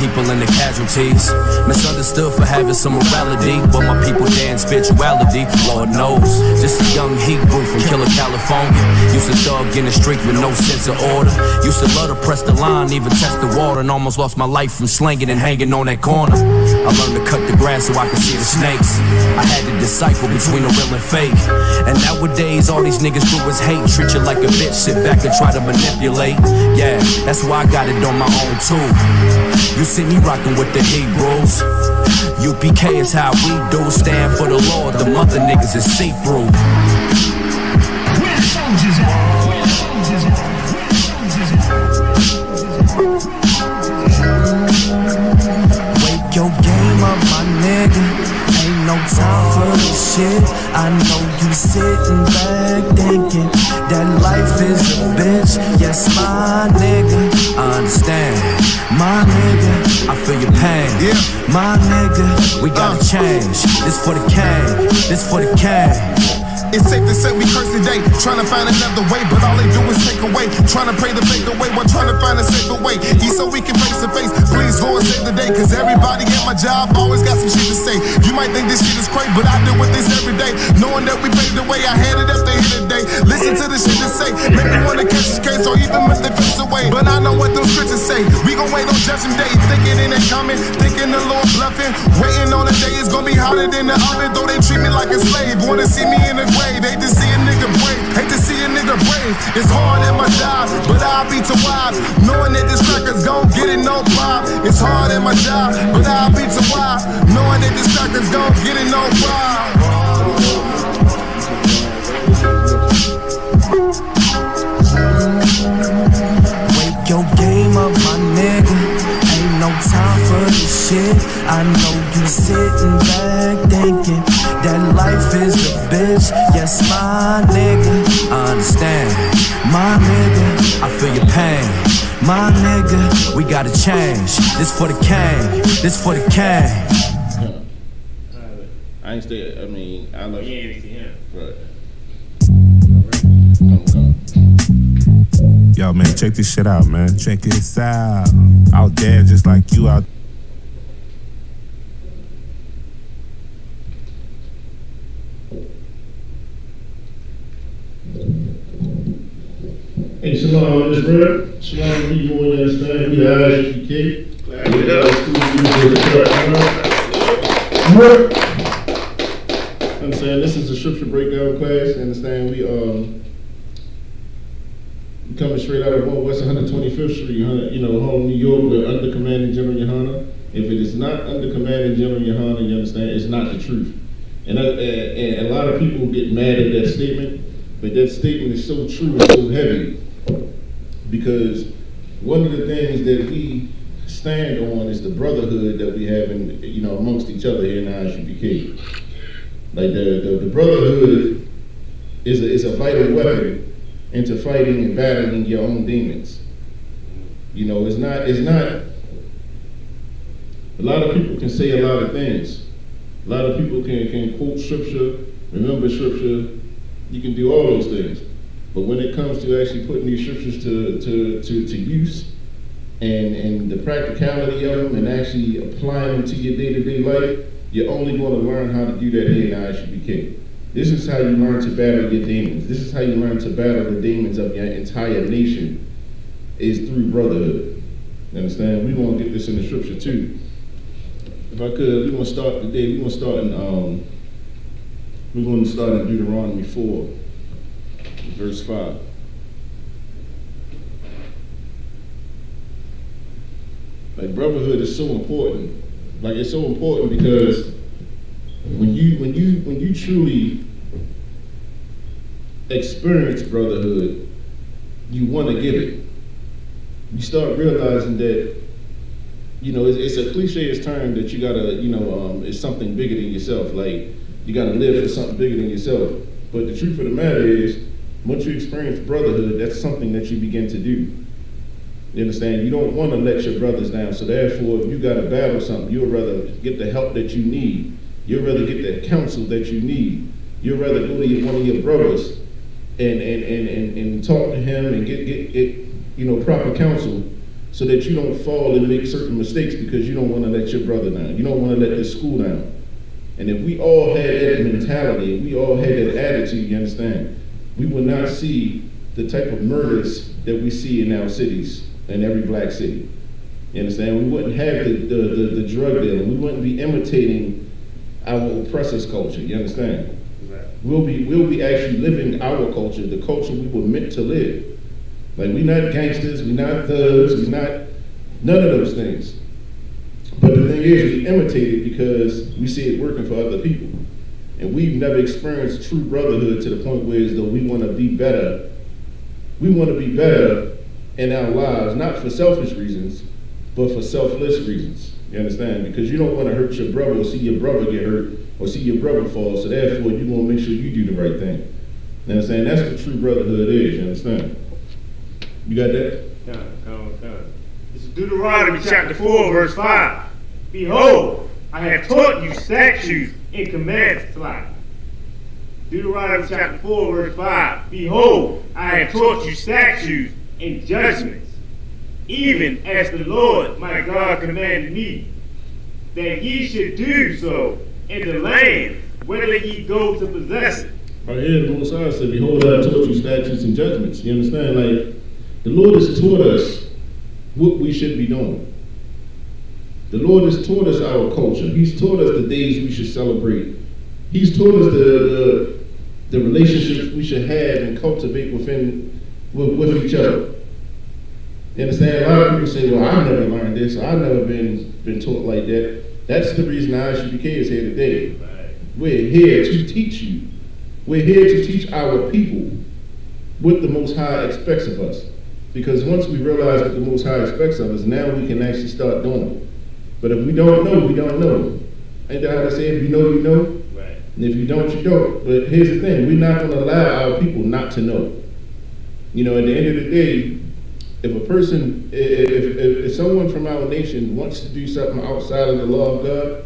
people and the casualties. Misunderstood for having some morality, but my people dance spirituality, Lord knows. Just a young Hebrew from Killer, California. Used to thug in the street with no sense of order. Used to love to press the line, even test the water, and almost lost my life from slanging and hanging on that corner. I learned to cut the grass so I could see the snakes. I had to decipher between the real and fake. And nowadays all these niggas do is hate. Treat you like a bitch, sit back and try to manipulate. Yeah, that's why I got it on my own too. You see me rockin' with the Hebrews. UPK is how we do. Stand for the Lord, the mother niggas is see-through. Where soldiers at? Where soldiers at? Wake your game up, my nigga. Ain't no time for this shit. I know you sitting back thinking that life is a bitch. Yes, my nigga, I understand. My nigga, I feel your pain. Yeah. My nigga, we gotta change. This for the king, this for the king. It's safe to say we curse today, trying to find another way, but all they do is take away. Trying to pray the fake away while trying to find a safer way. Eat so we can face to face. Please, Lord, save the day, cause everybody at my job always got some shit to say. You might think this shit is crazy, but I deal with this every day. Knowing that we paved the way, I had it up to here today. Listen to the shit to say, make me wanna catch this case or even if they face away. But I know what those scriptures say. We gon' wait on judgment day, thinking it ain't coming, thinking the Lord bluffing. Waiting on the day it's gonna be hotter than the oven, though they treat me like a slave. Wanna see me in the grave, hate to see a nigga brave, hate to see a nigga brave. It's hard at my job, but I'll be too wide, knowing that this cracker's gon' get it no problem. It's hard at my job, but I'll be too wide, knowing that this cracker's gon' get it no problem. Wake your game up, my nigga. Ain't no time for this shit. I know you sitting back thinking that life is a bitch. Yes, my nigga, I understand. My nigga, I feel your pain. My nigga, we gotta change. This for the king, this for the king. I ain't stay. I mean, I know. You ain't see him. Right. Yo, man, check this shit out, man. Check this out. Out there, just like you out. Hey, Shalom, this brother. Shalom, Bmore, you understand? We are Isupk. Glad to help. I'm saying this is a scripture breakdown class. You understand? We coming straight out of West 125th Street, home New York, we're under Commanding General Yohana. If it is not under Commanding General Yohana, you understand, it's not the truth. And a lot of people get mad at that statement, but that statement is so true and so heavy, because one of the things that we stand on is the brotherhood that we have amongst each other here in Isupk. Like the brotherhood is a vital weapon into fighting and battling your own demons. It's not, a lot of people can say a lot of things. A lot of people can quote scripture, remember scripture, you can do all those things. But when it comes to actually putting these scriptures to use and the practicality of them and actually applying them to your day-to-day life, you're only going to learn how to do that here in Isupk. This is how you learn to battle your demons. This is how you learn to battle the demons of your entire nation, is through brotherhood. You understand? We want to get this in the scripture too. If I could, we want to start today. We're going to start in Deuteronomy 4, verse 5. Like, brotherhood is so important. Like, it's so important because when you truly experience brotherhood, you want to give it. You start realizing that, it's a cliche term that you gotta, it's something bigger than yourself. Like, you gotta live for something bigger than yourself. But the truth of the matter is, once you experience brotherhood, that's something that you begin to do. You understand? You don't want to let your brothers down. So therefore, if you got to battle something, you'd rather get the help that you need. You'd rather get the counsel that you need. You'd rather go to one of your brothers and talk to him and get proper counsel, so that you don't fall and make certain mistakes because you don't want to let your brother down. You don't want to let this school down. And if we all had that mentality, if we all had that attitude, you understand, we would not see the type of murders that we see in our cities, in every black city. You understand? We wouldn't have the drug dealing. We wouldn't be imitating our oppressors' culture. You understand? Right. We'll be actually living our culture, the culture we were meant to live. Like, we're not gangsters, we're not thugs, we're not none of those things. But the thing is, we imitate it because we see it working for other people. And we've never experienced true brotherhood to the point where as though we want to be better. We want to be better in our lives, not for selfish reasons, but for selfless reasons. You understand? Because you don't want to hurt your brother or see your brother get hurt or see your brother fall, so therefore you want to make sure you do the right thing. You understand? That's what true brotherhood is, you understand? You got that? This is Deuteronomy chapter 4, verse 5. Behold, I have taught you statutes and commandments. Deuteronomy chapter 4, verse 5. Behold, I have taught you statutes and judgments, even as the Lord my God commanded me, that ye should do so in the land whether ye go to possess it. Right here, the Most High said, behold, I have taught you statutes and judgments. You understand? Like, the Lord has taught us what we should be doing. The Lord has taught us our culture. He's taught us the days we should celebrate. He's taught us the relationships we should have and cultivate with each other. You understand? A lot of people say, well, I've never learned this, or I've never been taught like that. That's the reason Isupk is here today. Right. We're here to teach you. We're here to teach our people what the Most High expects of us. Because once we realize what the Most High expects of us, now we can actually start doing it. But if we don't know, we don't know. Ain't that how they say, if you know, you know? Right. And if you don't, you don't. But here's the thing, we're not going to allow our people not to know. You know, at the end of the day, if a person, if someone from our nation wants to do something outside of the law of God,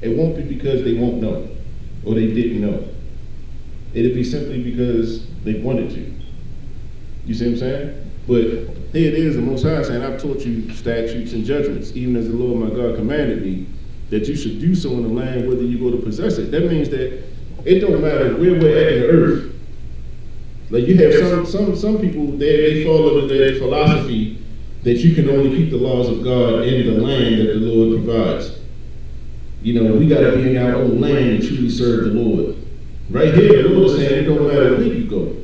it won't be because they won't know or they didn't know. It'll be simply because they wanted to. You see what I'm saying? But here it is, the Most High saying, I've taught you statutes and judgments, even as the Lord my God commanded me, that you should do so in the land whether you go to possess it. That means that it don't matter where we're at in the earth. Like, you have some people, they follow their philosophy that you can only keep the laws of God in the land that the Lord provides. You know, we got to be in our own land and truly serve the Lord. Right here, the Lord is saying it don't matter where you go.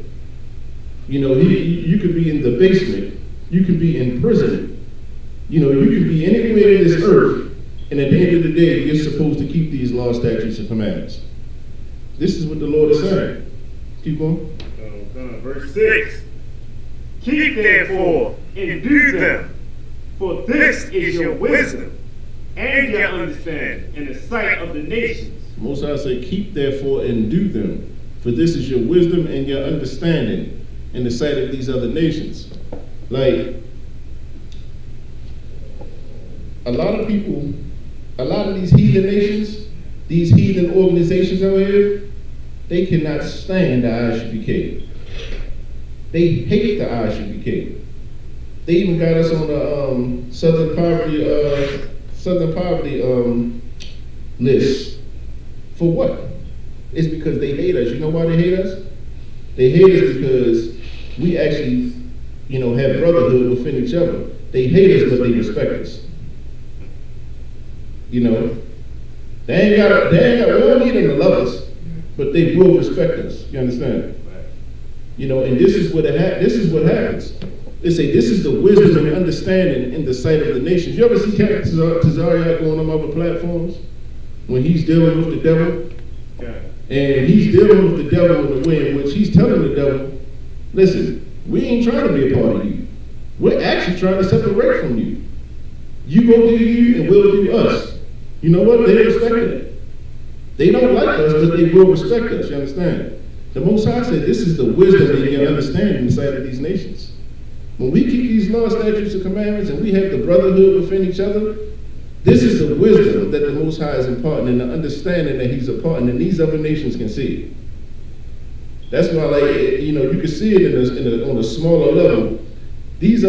You know, you could be in the basement, you could be in prison, you know, you could be anywhere in this earth, and at the end of the day, you're supposed to keep these laws, statutes, and commandments. This is what the Lord is saying. Keep going. Verse 6. Keep therefore and do them, for this is your wisdom and your understanding in the sight of the nations. Most High say, keep therefore and do them, for this is your wisdom and your understanding in the sight of these other nations. Like, a lot of people, a lot of these heathen nations, these heathen organizations out here, they cannot stand the Isupk. They hate the Isupk. They even got us on the Southern poverty list. For what? It's because they hate us. You know why they hate us? They hate us because we actually, you know, have brotherhood within each other. They hate us, but they respect us. You know, we don't need them to love us, but they will respect us. You understand? You know, and this is what happens. They say this is the wisdom and understanding in the sight of the nations. You ever see Captain Tazariak going on other platforms when he's dealing with the devil? And he's dealing with the devil in the way in which he's telling the devil, listen, we ain't trying to be a part of you. We're actually trying to separate from you. You go do you and we'll do us. You know what? They respect it. They don't like us, but they will respect us. You understand? The Most High said this is the wisdom and your understanding inside of these nations. When we keep these laws, statutes, and commandments, and we have the brotherhood within each other, this is the wisdom that the Most High is imparting and the understanding that He's imparting, and these other nations can see it. That's why, like, you know, you can see it on a smaller level. These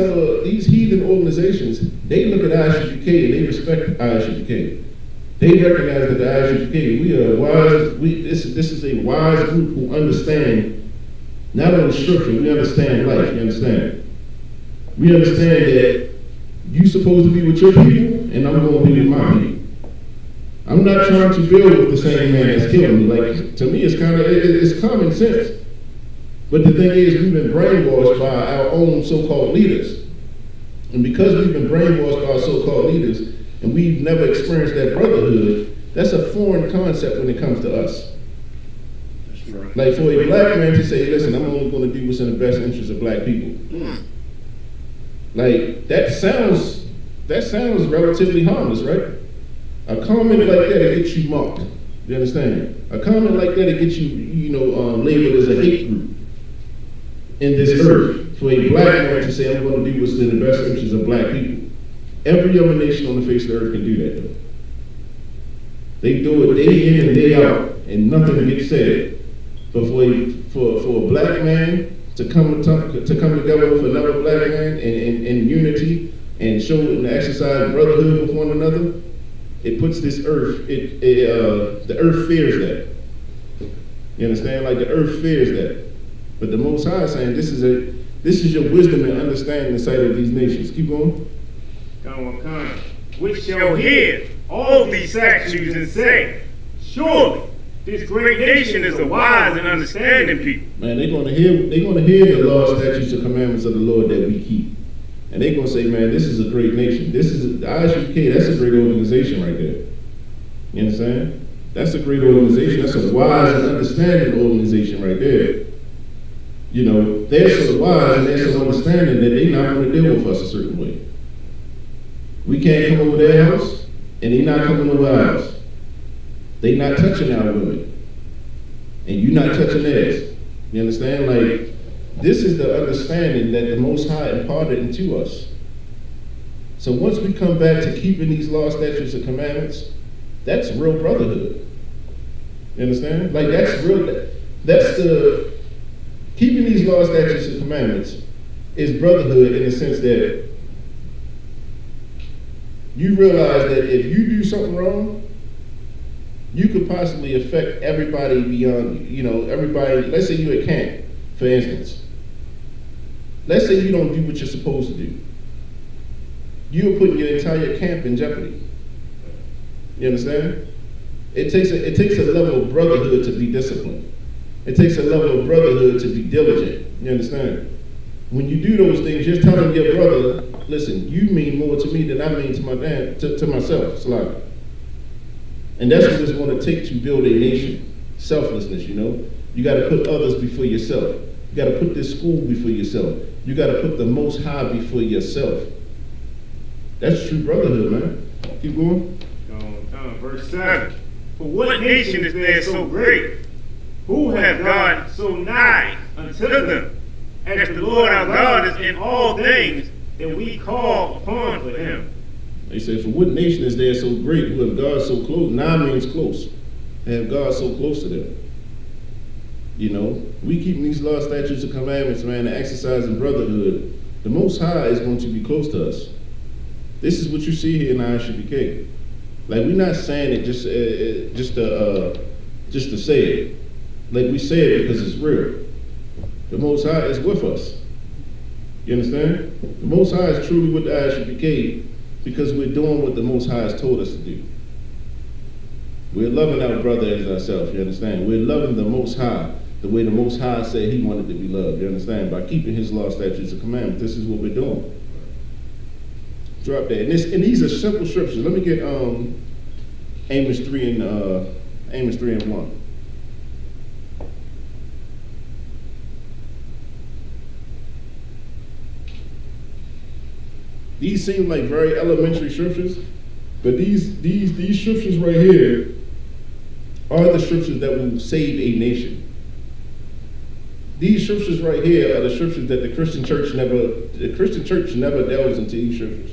heathen organizations, they look at ISUPK and they respect ISUPK. They recognize that the ISUPK, this is a wise group who understand not only scripture, we understand life, you understand? We understand that you're supposed to be with your people, and I'm going to be with my people. I'm not trying to build with the same man that's killing me. Like, to me, it's common sense. But the thing is, we've been brainwashed by our own so-called leaders. And because we've been brainwashed by our so-called leaders, and we've never experienced that brotherhood, that's a foreign concept when it comes to us. Right. Like for a black man to say, listen, I'm only going to do what's in the best interest of black people. Like, that sounds relatively harmless, right? A comment like that, it gets you mocked. You understand? A comment like that, it gets you, labeled as a hate group in this earth. For a black man to say, I'm going to do what's in the best interest of black people. Every other nation on the face of the earth can do that, though. They do it day in and day out, and nothing gets said. But for a black man to come together with another black man in unity and show and exercise brotherhood with one another, it puts this earth. The earth fears that. You understand? Like the earth fears that. But the Most High is saying, this is your wisdom and understanding the sight of these nations. Keep going. Come. Which shall hear all these statutes and say, surely this great nation is a wise and understanding people. Man, they're gonna hear the law, statutes, and commandments of the Lord that we keep. And they're gonna say, man, this is a great nation. This is the ISUPK, that's a great organization right there. You understand? That's a great organization. That's a wise and understanding organization right there. They're so wise and they're so understanding that they're not gonna deal with us a certain way. We can't come over their house, and they're not coming over ours. They not touching our women, and you not touching theirs. You understand? Like, this is the understanding that the Most High imparted into us. So once we come back to keeping these laws, statutes, and commandments, that's real brotherhood. You understand? Like, keeping these laws, statutes, and commandments is brotherhood in the sense that you realize that if you do something wrong, you could possibly affect everybody beyond, everybody. Let's say you're at camp, for instance. Let's say you don't do what you're supposed to do. You're putting your entire camp in jeopardy. You understand? It takes a level of brotherhood to be disciplined. It takes a level of brotherhood to be diligent. You understand? When you do those things, just telling your brother, listen, you mean more to me than I mean to myself. Slide. And that's what it's going to take to build a nation. Selflessness, You got to put others before yourself. You got to put this school before yourself. You got to put the Most High before yourself. That's true brotherhood, man. Keep going. Verse 7. For what nation is there so great? Who hath God so nigh unto them? As the Lord our God is in all things that we call upon for him. They say, for what nation is there so great, who have God so close? Now means close. They have God so close to them. We keep these laws, statutes, and commandments, man, and exercising brotherhood. The Most High is going to be close to us. This is what you see here in ISUPK. Like, we're not saying it just to say it. Like, we say it because it's real. The Most High is with us. You understand? The Most High is truly with the ISUPK because we're doing what the Most High has told us to do. We're loving our brother as ourselves, you understand? We're loving the Most High the way the Most High said he wanted to be loved, you understand? By keeping his law, statutes, and commandments. This is what we're doing. Drop that. And these are simple scriptures. Let me get Amos 3 and 1. These seem like very elementary scriptures, but these scriptures right here are the scriptures that will save a nation. These scriptures right here are the scriptures that the Christian church never delves into these scriptures.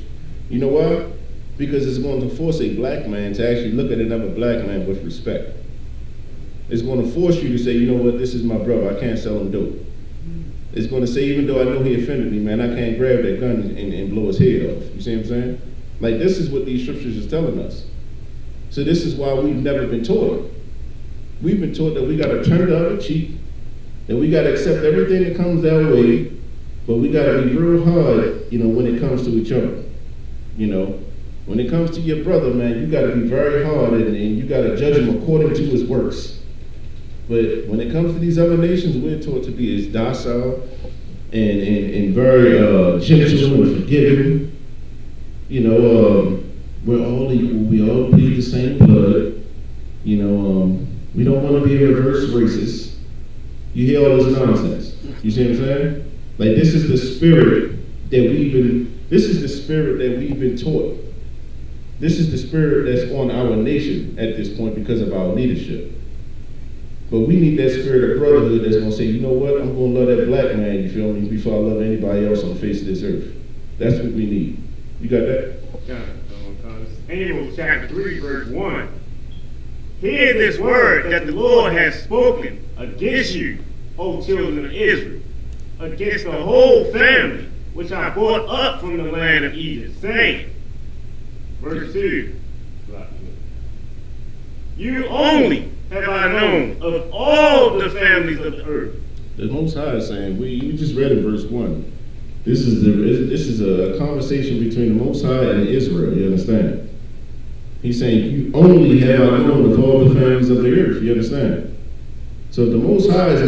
You know why? Because it's going to force a black man to actually look at another black man with respect. It's going to force you to say, you know what, this is my brother, I can't sell him dope. is going to say, even though I know he offended me, man, I can't grab that gun and blow his head off. You see what I'm saying? Like, this is what these scriptures is telling us. So this is why we've never been taught it. We've been taught that we got to turn the other cheek, that we got to accept everything that comes our way, but we got to be real hard, when it comes to each other. When it comes to your brother, man, you got to be very hard and you got to judge him according to his works. But when it comes to these other nations, we're taught to be as docile and very gentle and forgiving. We're all equal. We all bleed the same blood. We don't want to be reverse racist. You hear all this nonsense. You see what I'm saying? Like, this is the spirit that we've been taught. This is the spirit that's on our nation at this point because of our leadership. But we need that spirit of brotherhood that's going to say, you know what, I'm going to love that black man, you feel me, before I love anybody else on the face of this earth. That's what we need. You got that? Amos chapter 3, verse 1. Hear this word that the Lord has spoken against you, O children of Israel, against the whole family, which I brought up from the land of Egypt, saying, verse 2, you only have I known of all the families of the earth. The Most High is saying, we just read in verse 1. This is a conversation between the Most High and Israel, you understand? He's saying, you only have I known of all the families of the earth, you understand? So if the Most High is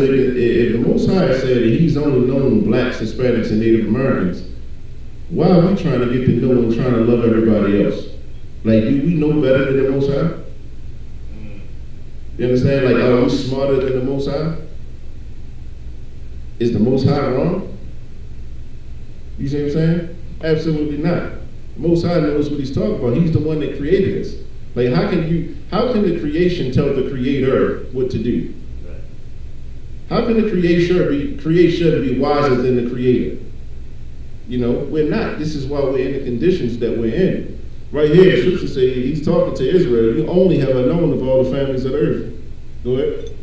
saying that he's only known blacks, Hispanics, and Native Americans, why are we trying to get to know and trying to love everybody else? Like, do we know better than the Most High? You understand? Like, are we smarter than the Most High? Is the Most High wrong? You see what I'm saying? Absolutely not. The Most High knows what he's talking about. He's the one that created us. Like, how can the creation tell the creator what to do? How can the creation be wiser than the creator? We're not. This is why we're in the conditions that we're in. Right here, the scripture says he's talking to Israel. You only have I known of all the families of the earth. Go ahead.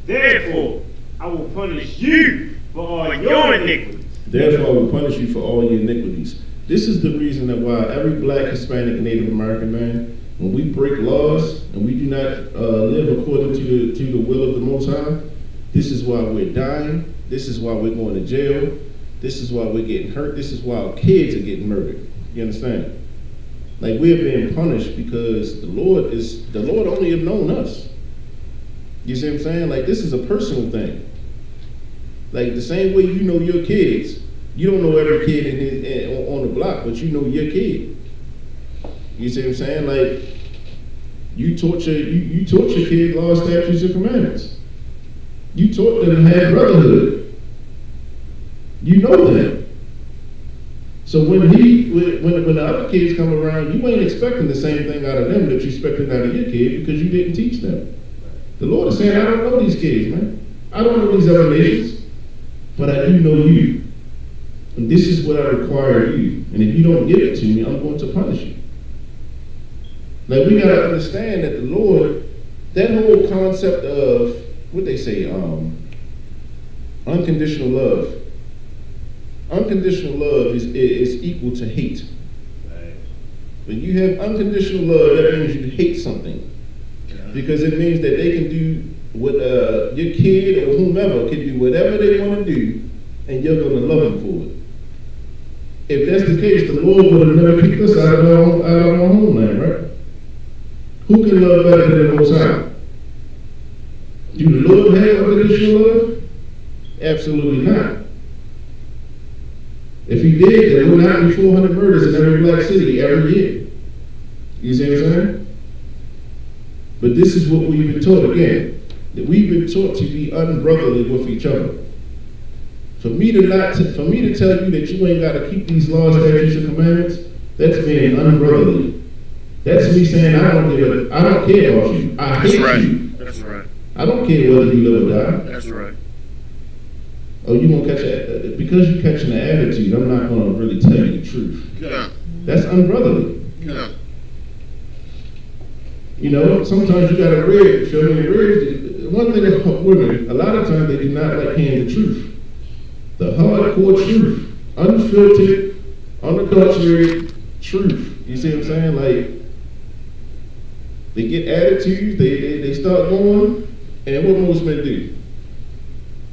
Therefore, I will punish you for all your iniquities. Therefore, I will punish you for all your iniquities. This is the reason that why every black, Hispanic, and Native American man, when we break laws and we do not live according to the will of the Most High, this is why we're dying. This is why we're going to jail. This is why we're getting hurt. This is why our kids are getting murdered. You understand? Like, we're being punished because the Lord only have known us. You see what I'm saying? Like, this is a personal thing. Like, the same way you know your kids, you don't know every kid on the block, but you know your kid. You see what I'm saying? Like, you taught your kid law, statutes, and commandments. You taught them to have brotherhood. You know that. So when the other kids come around, you ain't expecting the same thing out of them that you expected out of your kid because you didn't teach them. The Lord is saying, I don't know these kids, man. I don't know these other nations, but I do know you. And this is what I require of you. And if you don't give it to me, I'm going to punish you. Like, we got to understand that the Lord, that whole concept of, what they say, unconditional love. Unconditional love is equal to hate. Right. When you have unconditional love, that means you hate something. Because it means that they can do what your kid or whomever can do whatever they want to do, and you're going to love them for it. If that's the case, the Lord would have never kicked us out of our homeland, right? Who can love better than the Most High? Do the Lord have unconditional love? Absolutely not. If he did, there would not be 400 murders in every black city every year. You see what I'm saying? But this is what we've been taught again. That we've been taught to be unbrotherly with each other. For me to tell you that you ain't got to keep these laws, statutes, and commandments, that's being unbrotherly. That's me saying I don't care about you. I hate you. That's right. I don't care whether you live or die. That's right. Oh, you gonna because you're catching the attitude, I'm not gonna really tell you the truth. Yeah. That's unbrotherly. Yeah. Sometimes you gotta read, one thing about women, a lot of times they do not like hearing the truth. The hardcore truth, unfiltered, unadulterated truth. You see what I'm saying? Like, they get attitudes, they start going, and what most men do?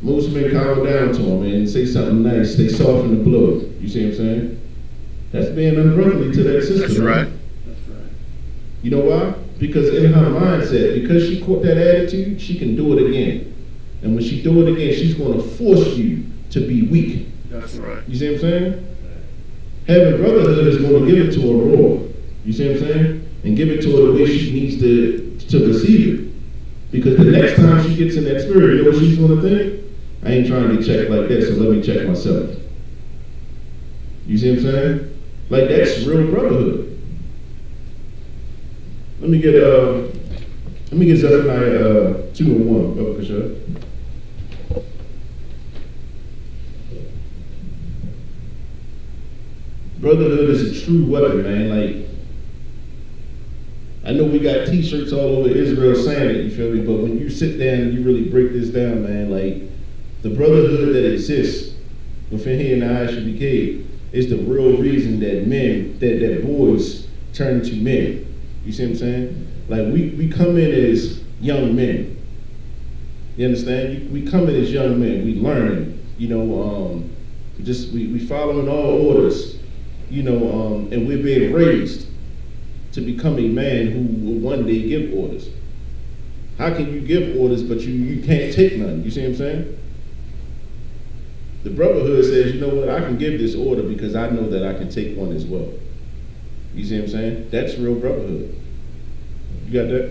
Most men calm down to them and say something nice. They soften the blow. You see what I'm saying? That's being unbrotherly to that sister. That's right. You know why? Because in her mindset, because she caught that attitude, she can do it again. And when she do it again, she's going to force you to be weak. That's right. You see what I'm saying? Having brotherhood is going to give it to her raw. You see what I'm saying? And give it to her the way she needs to receive it. Because the next time she gets in that spirit, you know what she's going to think? I ain't trying to get checked like that, so let me check myself. You see what I'm saying? Like, that's real brotherhood. Let me get Zephaniah 2:1, Brother Kashad. Brotherhood is a true weapon, man. Like, I know we got t-shirts all over Israel saying it, you feel me? But when you sit down and you really break this down, man, like, the brotherhood that exists within here in the Isupk is the real reason that men, that boys turn to men. You see what I'm saying? Like, we come in as young men. You understand? We come in as young men. We learning, you know, we following all orders, you know, and we're being raised to become a man who will one day give orders. How can you give orders but you can't take none? You see what I'm saying? The brotherhood says, you know what, I can give this order because I know that I can take one as well. You see what I'm saying? That's real brotherhood. You got that?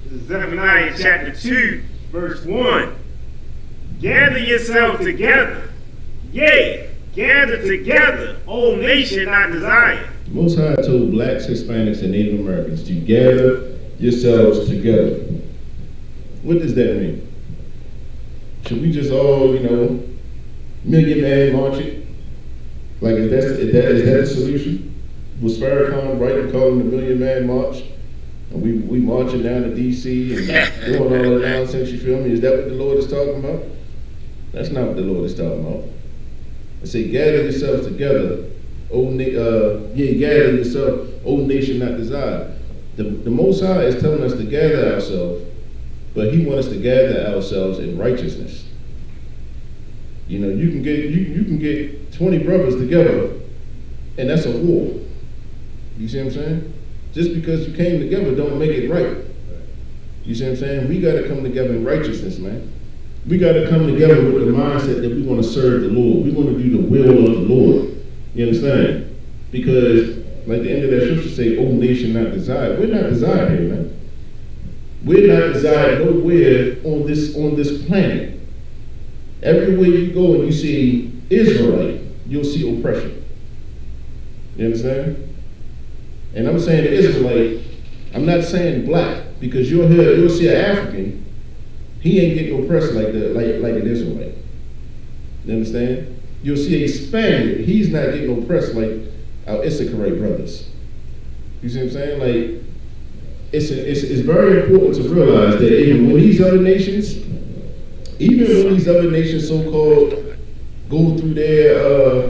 This is Zephaniah chapter 2, verse 1. Gather yourselves together. Yea, gather together, O nation not desired. The Most High told blacks, Hispanics, and Native Americans to gather yourselves together. What does that mean? Should we just all, you know, million man march it? Like, is that the solution? Was Farrakhan right in calling the Million Man March? And we marching down to D.C. and doing all that nonsense, you feel me? Is that what the Lord is talking about? That's not what the Lord is talking about. I say, gather yourselves together, gather yourself, O nation not desired. The Most High is telling us to gather ourselves, but He wants us to gather ourselves in righteousness. You know, you can get 20 brothers together, and that's a war. You see what I'm saying? Just because you came together don't make it right. You see what I'm saying? We got to come together in righteousness, man. We got to come together with the mindset that we want to serve the Lord. We want to do the will of the Lord. You understand? Because, like the end of that scripture say, "O nation not desired." We're not desired here, man. We're not desired nowhere on this planet. Everywhere you go and you see Israelite, you'll see oppression. You understand? And I'm saying the Israelite, I'm not saying black, because you'll see an African, he ain't getting oppressed like an Israelite. You understand? You'll see a Spaniard, he's not getting oppressed like our Issakarite brothers. You see what I'm saying? Like, it's very important to realize that even when these other nations so-called go through their,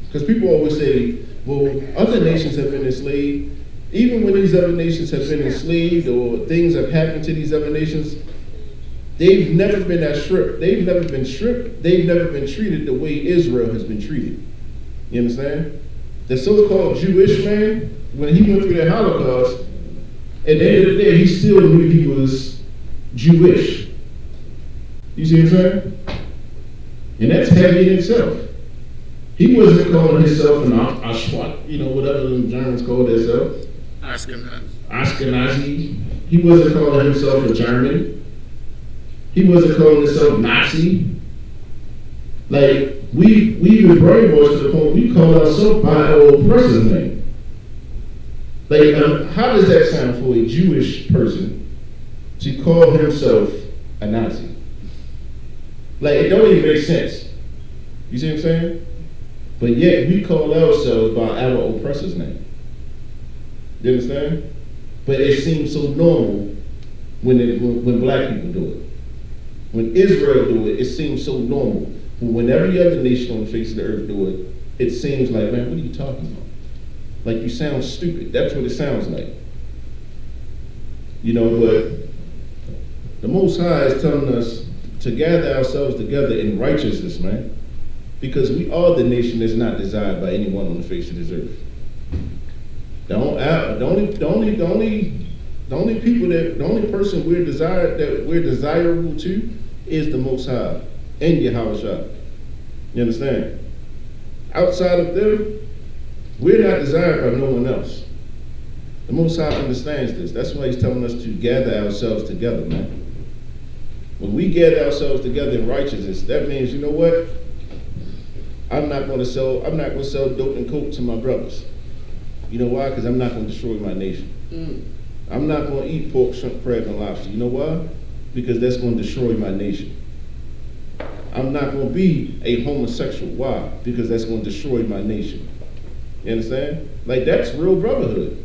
because people always say, well, other nations have been enslaved. Even when these other nations have been enslaved or things have happened to these other nations, they've never been stripped. They've never been stripped. They've never been treated the way Israel has been treated. You understand? The so-called Jewish man, when he went through the Holocaust, at the end of the day, he still knew he was Jewish. You see what I'm saying? And that's heavy in itself. He wasn't calling himself an Ashwat, you know, whatever the Germans call themselves. Ashkenazi. He wasn't calling himself a German. He wasn't calling himself Nazi. Like, we were brainwashed to the point we call ourselves by our oppressor's name. Like, how does that sound for a Jewish person to call himself a Nazi? Like, it don't even make sense. You see what I'm saying? But yet we call ourselves by our oppressor's name. You understand? But it seems so normal when black people do it. When Israel do it, it seems so normal. But when every other nation on the face of the earth do it, it seems like, man, what are you talking about? Like, you sound stupid. That's what it sounds like. You know, but the Most High is telling us to gather ourselves together in righteousness, man. Because we are the nation that's not desired by anyone on the face of this earth. The only person we're desirable to is the Most High and Yahushua. You understand? Outside of them, we're not desired by no one else. The Most High understands this. That's why he's telling us to gather ourselves together, man. When we gather ourselves together in righteousness, that means, you know what? I'm not going to sell dope and coke to my brothers. You know why? Because I'm not going to destroy my nation. I'm not going to eat pork, shrimp, crab, and lobster. You know why? Because that's going to destroy my nation. I'm not going to be a homosexual. Why? Because that's going to destroy my nation. You understand? Like, that's real brotherhood.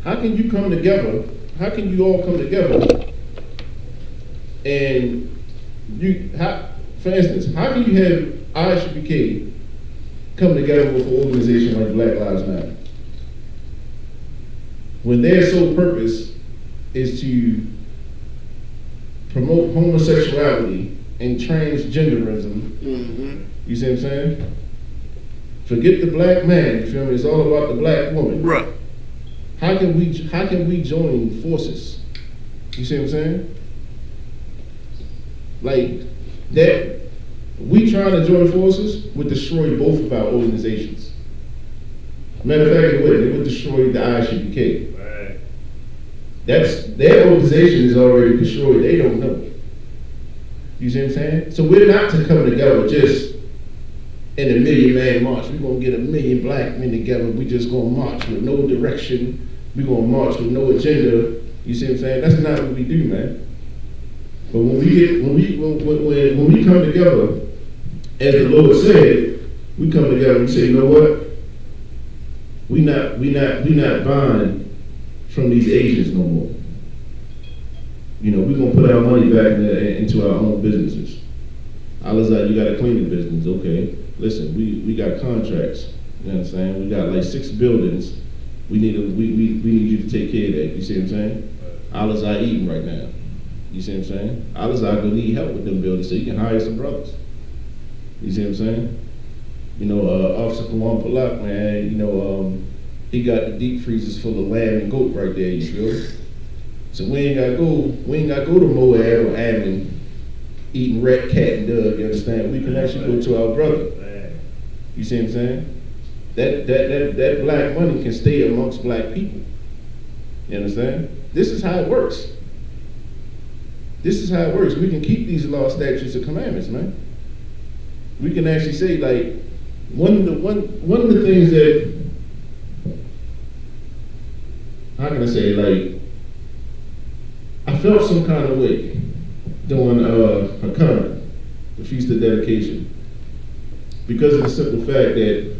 How can you come together? How can you all come together? And for instance, how can you have Isupk come together with an organization like Black Lives Matter when their sole purpose is to promote homosexuality and transgenderism? You see what I'm saying? Forget the black man, you feel me? It's all about the black woman. Right. How can we join forces? You see what I'm saying? Like, that we trying to join forces would destroy both of our organizations. Matter of fact, it would destroy the Isupk. Right. Their organization is already destroyed. They don't know. You see what I'm saying? So we're not to come together just in a 1,000,000-man march. We're going to get 1,000,000 black men together. We just going to march with no direction. We're going to march with no agenda. You see what I'm saying? That's not what we do, man. But when we come together, as the Lord said, we come together and say, you know what? We not buying from these agents no more. You know, we're gonna put our money back into our own businesses. I was like, you got a cleaning business, okay? Listen, we got contracts. You know what I'm saying? We got like 6 buildings. We need you to take care of that. You see what I'm saying? I was eating right now. You see what I'm saying? I was gonna need help with them buildings, so you can hire some brothers. You see what I'm saying? You know, Officer Kawan Palak, man, you know, he got the deep freezers full of lamb and goat right there, you feel? So we ain't gotta go to Moab or Ammon eating rat, cat, and dove, you understand? We can actually go to our brother. You see what I'm saying? That black money can stay amongst black people. You understand? This is how it works. This is how it works. We can keep these law, statutes, and commandments, man. We can actually say, like, one of the things that, how can I say, like, I felt some kind of way during Hanukkah, the Feast of Dedication, because of the simple fact that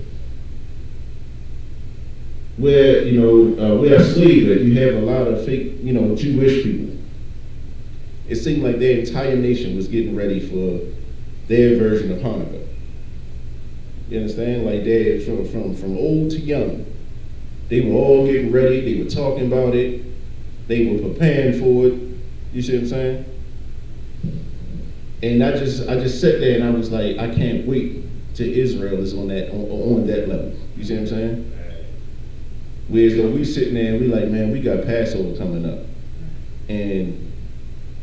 where we're slaves, that you have a lot of fake, Jewish people. It seemed like their entire nation was getting ready for their version of Hanukkah. You understand? Like, they from old to young, they were all getting ready. They were talking about it. They were preparing for it. You see what I'm saying? And I just sat there and I was like, I can't wait till Israel is on that level. You see what I'm saying? Whereas though we sitting there and we like, man, we got Passover coming up, and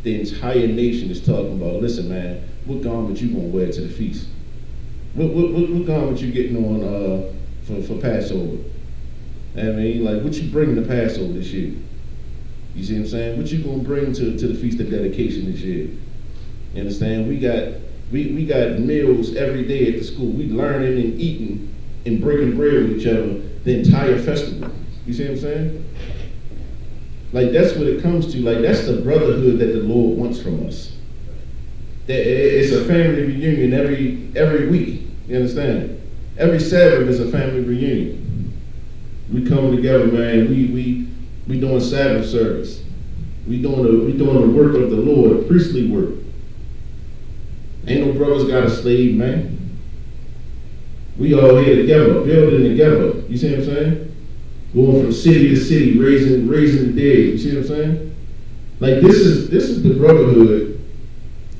the entire nation is talking about, listen, man, what garment you gonna wear to the feast? What garment you getting on for Passover? I mean, like, what you bringing to Passover this year? You see what I'm saying? What you gonna bring to the Feast of Dedication this year? You understand? We got meals every day at the school. We learning and eating and breaking bread with each other the entire festival. You see what I'm saying? Like, that's what it comes to. Like, that's the brotherhood that the Lord wants from us. It's a family reunion every week. You understand? Every Sabbath is a family reunion. We come together, man. We doing Sabbath service. We doing the work of the Lord, priestly work. Ain't no brothers got a slave, man. We all here together, building together. You see what I'm saying? Going from city to city, raising the dead. You see what I'm saying? Like this is the brotherhood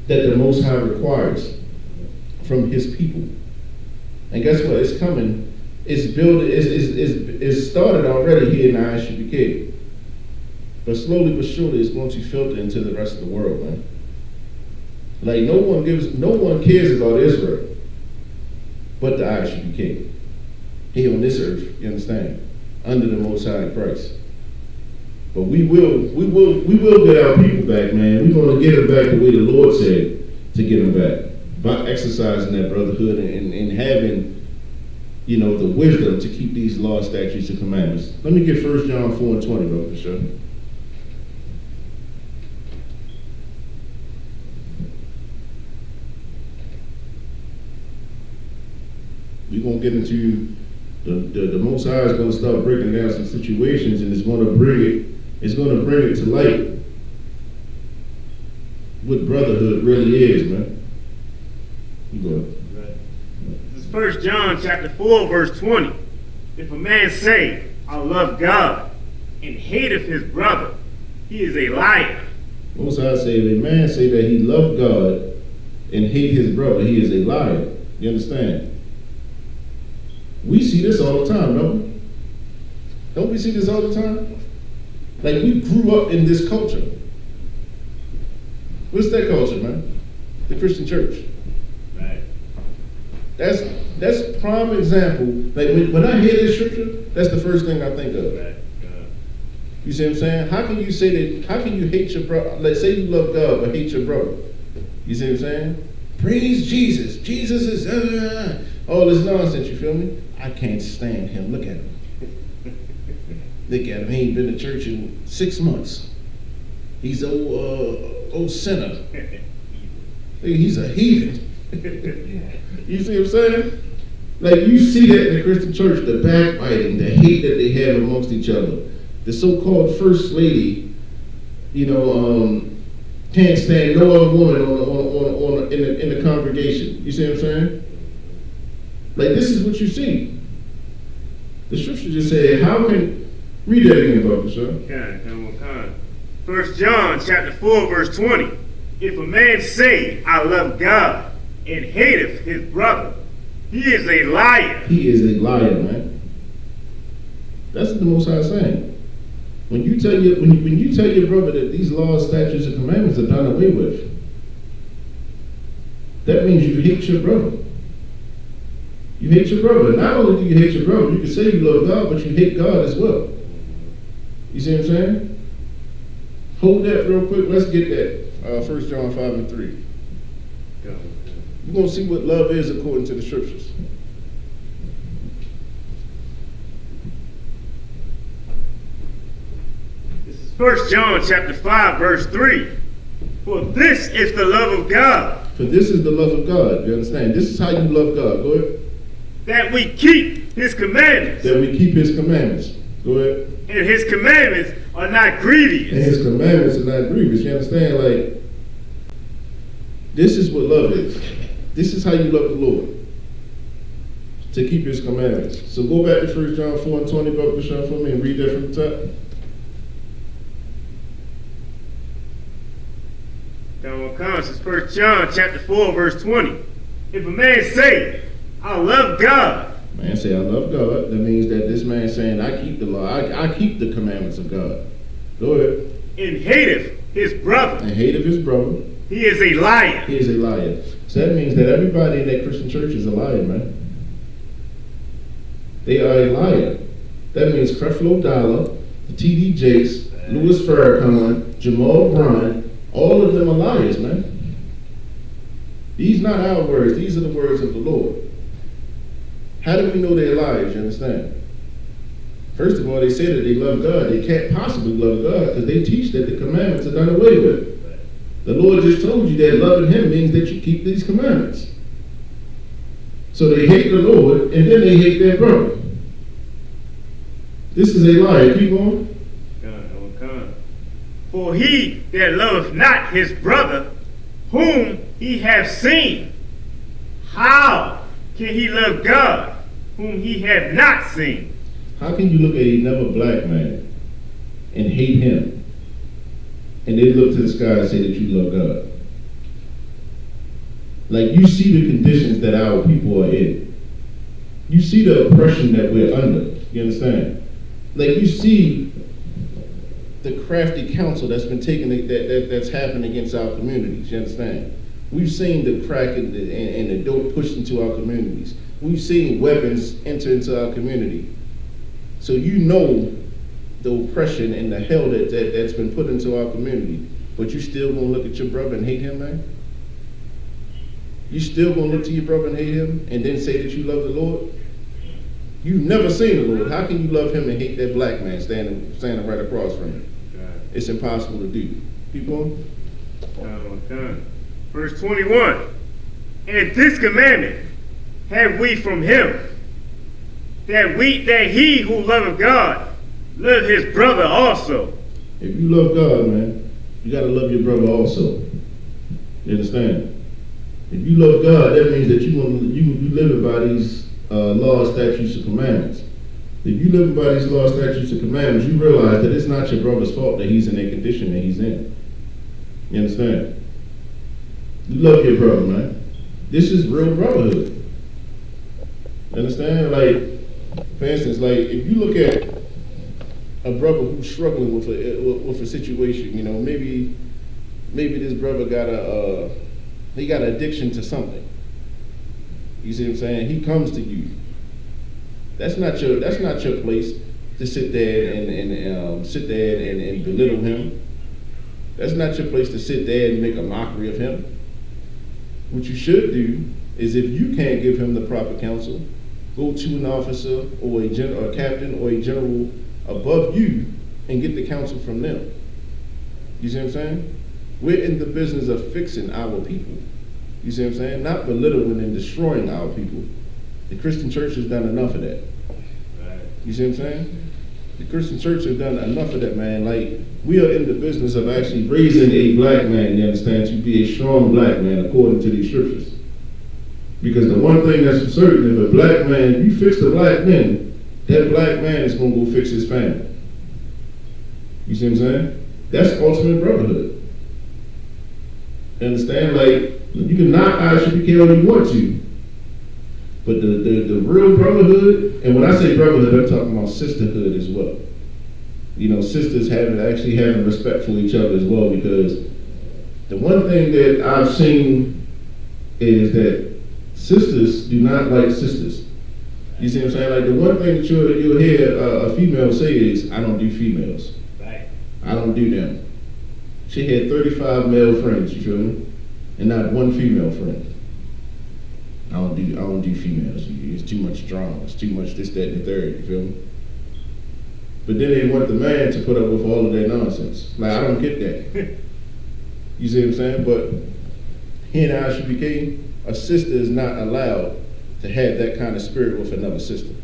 that the Most High requires from His people. And guess what? It's coming. It's building. It's started already here in the Isupk. But slowly but surely, it's going to filter into the rest of the world, man. Like no one cares about Israel, but the Isupk here on this earth. You understand? Under the Most High Christ. But we will get our people back, man. We're going to get them back the way the Lord said to get them back by exercising that brotherhood and having, the wisdom to keep these laws, statutes, and commandments. Let me get 1 John 4:20, bro, for sure. We're going to get into the Most High is going to start breaking down some situations, and it's going to bring it to light what brotherhood really is, man. You go. Right. This is 1 John chapter 4, verse 20. If a man say, I love God, and hateth his brother, he is a liar. Most High say, if a man say that he love God and hate his brother, he is a liar. You understand? We see this all the time, don't we? Don't we see this all the time? Like, we grew up in this culture. What's that culture, man? The Christian church. Right. That's prime example. Like, when I hear this scripture, that's the first thing I think of. Right. You see what I'm saying? How can you say that, how can you hate your brother? Let's say you love God, but hate your brother. You see what I'm saying? Praise Jesus. Jesus is all this nonsense, you feel me? I can't stand him. Look at him. Look at him. He ain't been to church in 6 months. He's old sinner. He's a heathen. You see what I'm saying? Like, you see that in the Christian church, the backbiting, the hate that they have amongst each other. The so-called first lady, can't stand no other woman in the congregation. You see what I'm saying? Like, this is what you see. The scripture just said, how can, read that again, Brother Shaw. Okay. 1 John chapter 4, verse 20. If a man say, I love God, and hateth his brother, he is a liar. He is a liar, man. That's what the Most High is saying. When you tell your brother that these laws, statutes, and commandments are done away with, that means you hate your brother. You hate your brother. Not only do you hate your brother, you can say you love God, but you hate God as well. You see what I'm saying? Hold that real quick. Let's get that. 1 John 5:3. We're going to see what love is according to the scriptures. This is 1 John chapter 5, verse 3. For this is the love of God. For this is the love of God. You understand? This is how you love God. Go ahead. That we keep his commandments. That we keep his commandments. Go ahead. And his commandments are not grievous. And his commandments are not grievous. You understand? Like, this is what love is. This is how you love the Lord. To keep his commandments. So go back to 1 John 4:20, Brother Bashar, for me, and read that from the top. Down on conscience, 1 John chapter 4, verse 20. If a man say, I love God. Man say, I love God. That means that this man saying, I keep the law. I keep the commandments of God. Go ahead. And hateth his brother. And hateth his brother. He is a liar. He is a liar. So that means that everybody in that Christian church is a liar, man. They are a liar. That means Creflo Dollar, the T.D. Jakes, Louis Farrakhan, Jamal Bryant, all of them are liars, man. These not our words. These are the words of the Lord. How do we know they're liars, you understand? First of all, they say that they love God. They can't possibly love God because they teach that the commandments are done away with. The Lord just told you that loving him means that you keep these commandments. So they hate the Lord and then they hate their brother. This is a liar. Keep going. For he that loveth not his brother, whom he hath seen, how can he love God, whom he hath not seen? How can you look at another black man and hate him, and then look to the sky and say that you love God? Like, you see the conditions that our people are in. You see the oppression that we're under. You understand? Like, you see the crafty counsel that's been taken, that's happened against our communities. You understand? We've seen the crack and the dope pushed into our communities. We've seen weapons enter into our community. So you know the oppression and the hell that's been put into our community, but you still gonna look at your brother and hate him, man? You still gonna look to your brother and hate him and then say that you love the Lord? You've never seen the Lord. How can you love him and hate that black man standing right across from you? It's impossible to do. Keep going. Done. Verse 21. And this commandment have we from him, that he who loveth God love his brother also. If you love God, man, you gotta love your brother also. You understand? If you love God, that means that you live by these laws, statutes, and commandments. If you live by these laws, statutes, and commandments, you realize that it's not your brother's fault that he's in the condition that he's in. You understand? You love your brother, man. This is real brotherhood. You understand? Like, for instance, like, if you look at a brother who's struggling with a situation, you know, maybe this brother got he got an addiction to something. You see what I'm saying? He comes to you. That's not your place to sit there and belittle him. That's not your place to sit there and make a mockery of him. What you should do is, if you can't give him the proper counsel, go to an officer or a captain or a general above you and get the counsel from them. You see what I'm saying? We're in the business of fixing our people. You see what I'm saying? Not belittling and destroying our people. The Christian church has done enough of that. You see what I'm saying? The Christian church has done enough of that, man. Like, we are in the business of actually raising a black man, you understand, to be a strong black man according to these scriptures. Because the one thing that's for certain, if a black man, you fix the black man, that black man is going to go fix his family. You see what I'm saying? That's ultimate brotherhood. You understand? Like, you can knock Isupk all you want to, but the real brotherhood, and when I say brotherhood, I'm talking about sisterhood as well. You know, sisters having respect for each other as well, because the one thing that I've seen is that sisters do not like sisters. You see what I'm saying? Like, the one thing that you'll hear a female say is, I don't do females. Right. I don't do them. She had 35 male friends, you feel me? And not one female friend. I don't do females. It's too much drama. It's too much this, that, and the third, you feel me? But then they want the man to put up with all of that nonsense. Like, I don't get that. You see what I'm saying? But here in Isupk, a sister is not allowed to have that kind of spirit with another sister.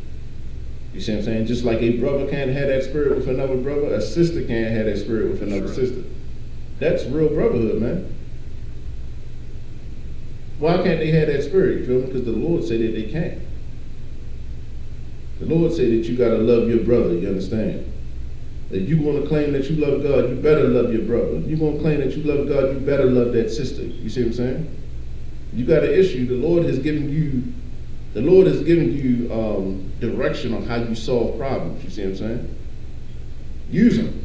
You see what I'm saying? Just like a brother can't have that spirit with another brother, a sister can't have that spirit with another sister. That's real brotherhood, man. Why can't they have that spirit? You feel me? Because the Lord said that they can't. The Lord said that you gotta love your brother, you understand? If you want to claim that you love God, you better love your brother. If you want to claim that you love God, you better love that sister. You see what I'm saying? You got an issue. The Lord has given you direction on how you solve problems. You see what I'm saying? Use them.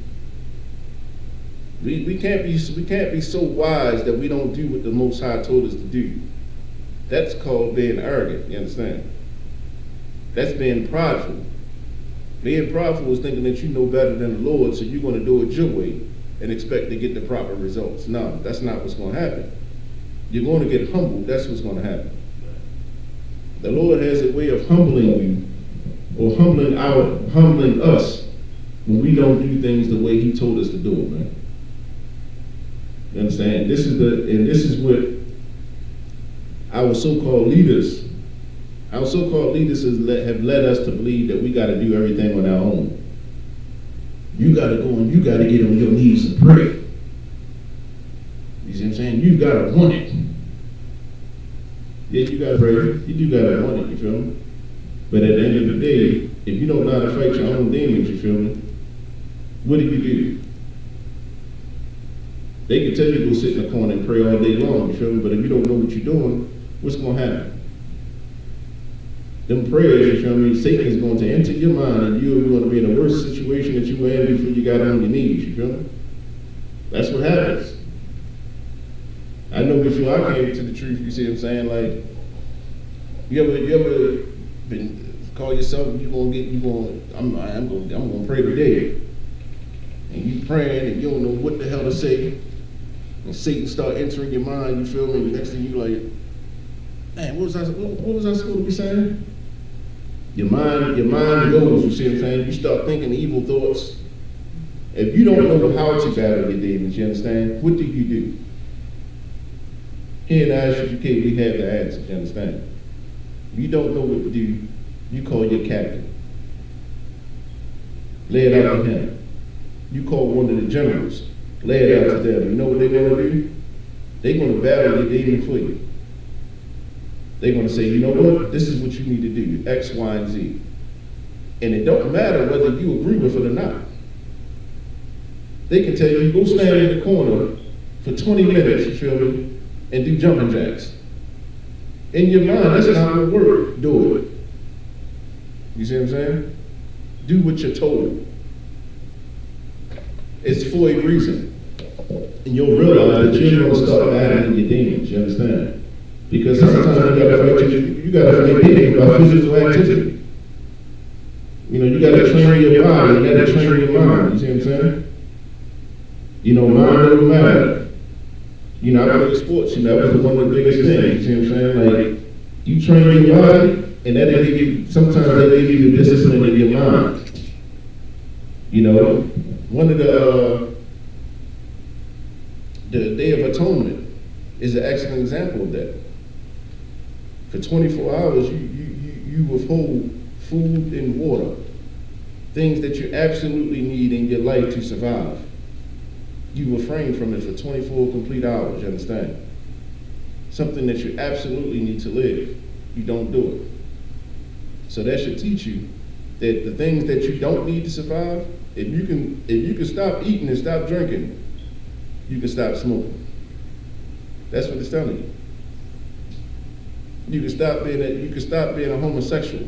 We can't be so wise that we don't do what the Most High told us to do. That's called being arrogant. You understand? That's being prideful. Being prideful is thinking that you know better than the Lord, so you're going to do it your way and expect to get the proper results. No, that's not what's going to happen. You're going to get humbled. That's what's going to happen. The Lord has a way of humbling you, or humbling us when we don't do things the way He told us to do it, man. You understand? This is what our so-called leaders have led us to believe, that we got to do everything on our own. You gotta go and you gotta get on your knees and pray. You see what I'm saying? You gotta want it. Yeah, you gotta pray. You do gotta want it, you feel me? But at the end of the day, if you don't know how to fight your own demons, you feel me? What do you do? They can tell you to go sit in the corner and pray all day long, you feel me? But if you don't know what you're doing, what's gonna happen? Them prayers, you feel me? Satan is going to enter your mind and you're going to be in a worse situation that you were in before you got on your knees, you feel me? That's what happens. I know before I came to the truth, you see what I'm saying? Like, you ever been call yourself, I'm gonna pray today. And you praying and you don't know what the hell to say. And Satan start entering your mind, you feel me? And the next thing you like, man, what was I supposed to be saying? Your mind goes, you see what I'm saying? You start thinking evil thoughts. If you don't know how to battle your demons, you understand? What do you do? Here in Isupk, we have the answer, you understand? If you don't know what to do, you call your captain. Lay it out to him. You call one of the generals. Lay it out to them. You know what they're going to do? They're going to battle your demon for you. They're going to say, you know what? This is what you need to do, X, Y, and Z. And it don't matter whether you agree with it or not. They can tell you, go stand in the corner for 20 minutes, you feel me, and do jumping jacks. In your mind, that's not going to work. Do it. You see what I'm saying? Do what you're told. It's for a reason. And you'll realize that you're going to start battling your demons, you understand? Because sometimes you gotta fight demons by physical activity. You know, you gotta train your body, you gotta train your mind, you see what I'm saying? You know, mind over matter. You know, I play sports, you know, that was one of the biggest things, you see what I'm saying? Like, you train your body, and that'll give you, sometimes that'll give you the discipline in your mind. You know, one of the Day of Atonement is an excellent example of that. For 24 hours, you withhold food and water, things that you absolutely need in your life to survive. You refrain from it for 24 complete hours, you understand? Something that you absolutely need to live, you don't do it. So that should teach you that the things that you don't need to survive, if you can stop eating and stop drinking, you can stop smoking. That's what it's telling you. You can stop being a homosexual.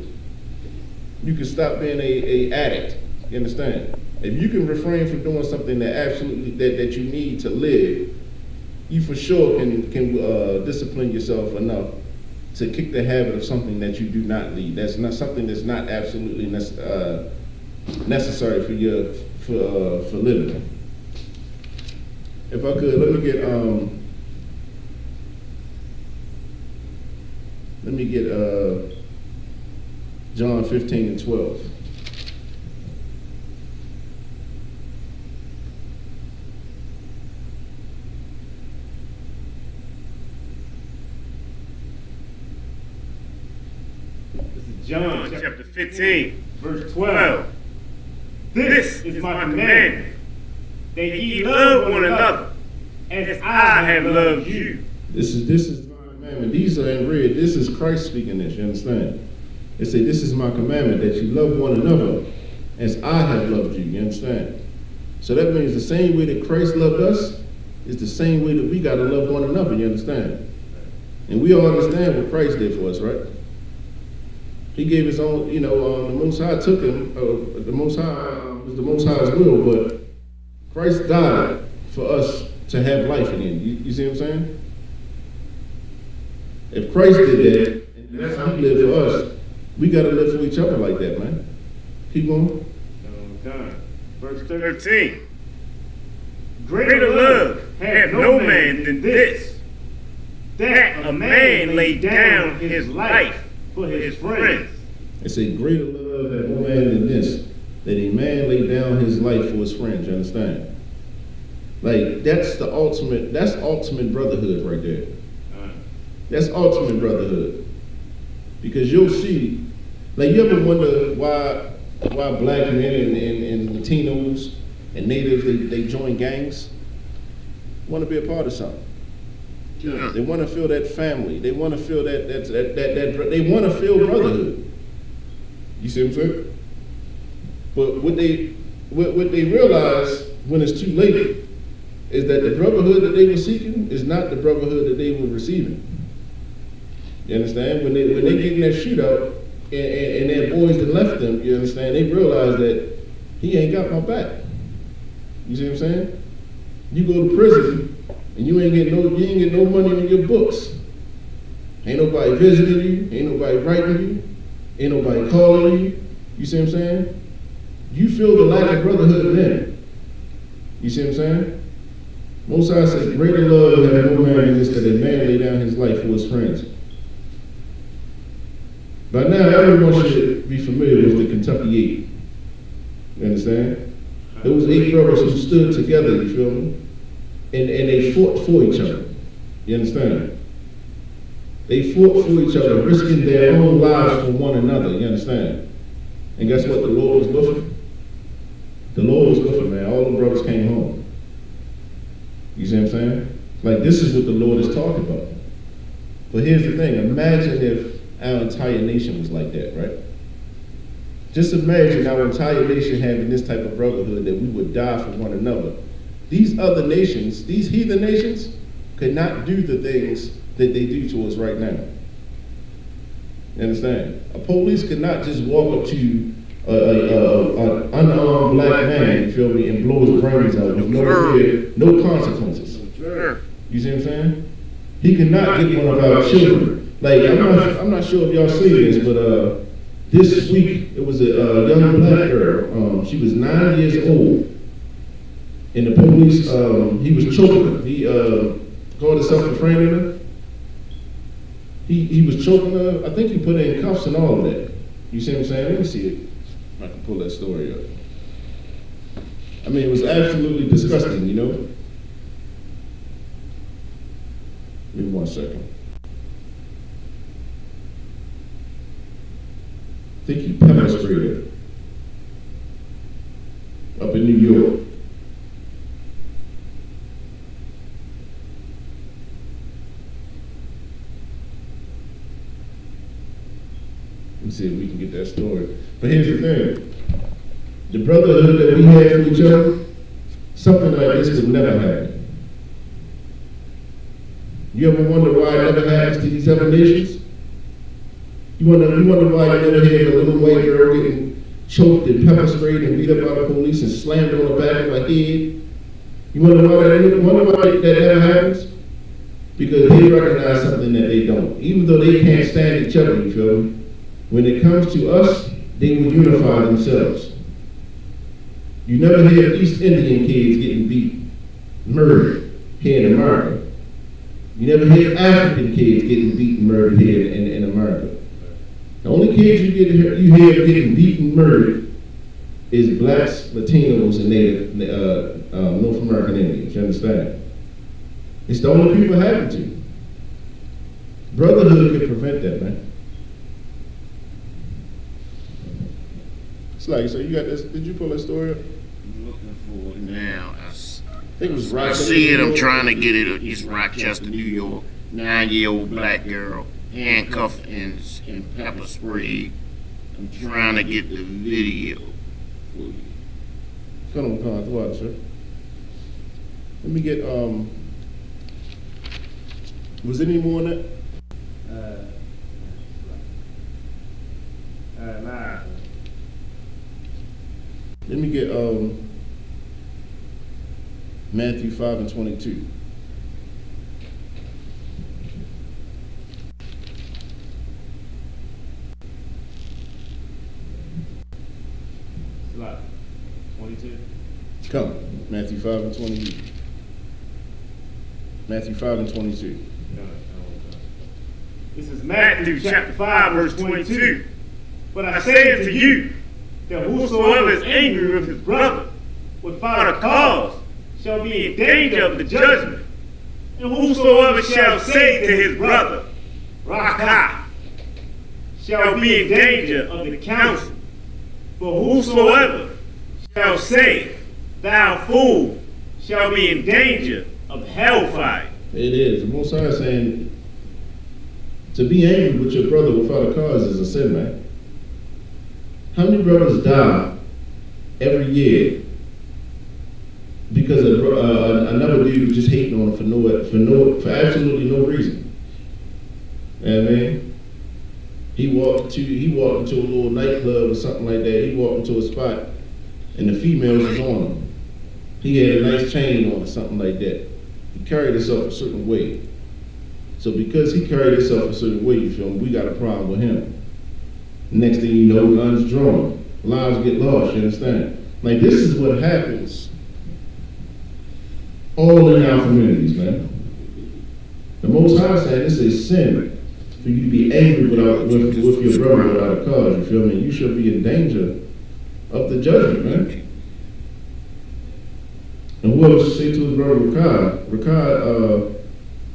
You can stop being a addict. You understand? If you can refrain from doing something that absolutely that you need to live, you for sure can discipline yourself enough to kick the habit of something that you do not need. That's not something that's not absolutely necessary for living. If I could, let me get John 15 and 12. This is John chapter 15, verse 12. This is my commandment, that ye love one another, as I have loved you. This is my commandment. These are in red. This is Christ speaking this, you understand? It say, this is my commandment, that you love one another as I have loved you, you understand? So that means the same way that Christ loved us is the same way that we got to love one another, you understand? And we all understand what Christ did for us, right? He gave his own, the Most High took him, the Most High was the Most High's will, but Christ died for us to have life again. You see what I'm saying? If Christ did that, and that's how he lived for us, we got to live for each other like that, man. Keep going. Okay. Verse 13. Greater love hath no man than this, that a man lay down his life for his friends. It say, greater love hath no man than this, that a man lay down his life for his friends, you understand? Like, that's ultimate brotherhood right there. That's ultimate brotherhood. Because you'll see, like, you ever wonder why black men and Latinos and natives, they join gangs, want to be a part of something. Yeah. They want to feel that family. They want to feel that they want to feel brotherhood. You see what I'm saying? But what they realize when it's too late is that the brotherhood that they were seeking is not the brotherhood that they were receiving. You understand? When they get in that shootout and their boys that left them, you understand? They realize that he ain't got my back. You see what I'm saying? You go to prison and you ain't get no money in your books. Ain't nobody visiting you. Ain't nobody writing you. Ain't nobody calling you. You see what I'm saying? You feel the lack of brotherhood then. You see what I'm saying? Most High said, greater love have no man than this, that a man lay down his life for his friends. By now, everyone should be familiar with the Kentucky 8. You understand? Those 8 brothers who stood together, you feel me? And they fought for each other. You understand? They fought for each other, risking their own lives for one another. You understand? And guess what? The Lord was with them. The Lord was with them, man. All the brothers came home. You see what I'm saying? Like, this is what the Lord is talking about. But here's the thing. Imagine if our entire nation was like that, right? Just imagine our entire nation having this type of brotherhood that we would die for one another. These other nations, these heathen nations, could not do the things that they do to us right now. You understand? A police could not just walk up to an unarmed black man, you feel me, and blow his brains out with no fear, no consequences. You see what I'm saying? He could not get one of our children. Like, I'm not sure if y'all see this, but this week it was a young black girl. She was 9 years old, and the police, he was choking her. He called himself a friend. He was choking her. I think he put her in cuffs and all of that. You see what I'm saying? Let me see it. If I can pull that story up. I mean, it was absolutely disgusting, you know? Give me 1 second. I think he pepper sprayed her up in New York. Let's see if we can get that story. But here's the thing. The brotherhood that we have for each other, something like this would never happen. You ever wonder why it never happens to these other nations? You wonder why you never hear a little white girl getting choked and pepper sprayed and beat up by the police and slammed on the back of her head? You wonder why that never happens? Because they recognize something that they don't. Even though they can't stand each other, you feel me? When it comes to us, they will unify themselves. You never hear of East Indian kids getting beat, murdered here in America. You never hear of African kids getting beat and murdered here in America. The only kids you hear getting beat and murdered is blacks, Latinos, and Native North American Indians. You understand? It's the only people it happen to. Brotherhood can prevent that, man. It's like, so you got this, did you pull that story up? I'm looking for it now. I think it was I Rochester. see it, I'm trying to get it. It's Rochester, New York. 9-year-old black girl, handcuffed and pepper sprayed. I'm trying to get the video for you. Come on, watch it. Let me get, was there any more on that? Nah. Let me get Matthew 5:22. It's like 22. Come, Matthew 5:22. Matthew 5:22. This is Matthew chapter 5, verse 22. But I say unto you, that whosoever is angry with his brother without a cause shall be in danger of the judgment. And whosoever shall say to his brother, Rakah, shall be in danger of the council. But whosoever shall say thou fool shall be in danger of hellfire. It is. The Most High is saying to be angry with your brother without a cause is a sin, man. How many brothers die every year because another dude was just hating on him for absolutely no reason? You know what I mean? He walked into a little nightclub or something like that. He walked into a spot and the females was on him. He had a nice chain on or something like that. He carried himself a certain way. So because he carried himself a certain way, you feel me, we got a problem with him. Next thing you know, guns drawn, lives get lost, you understand? Like, this is what happens all in our communities, man. The Most High said this is sin for you to be angry with your brother without a cause, you feel me? You should be in danger of the judgment, man. And whoever should say to his brother Rakad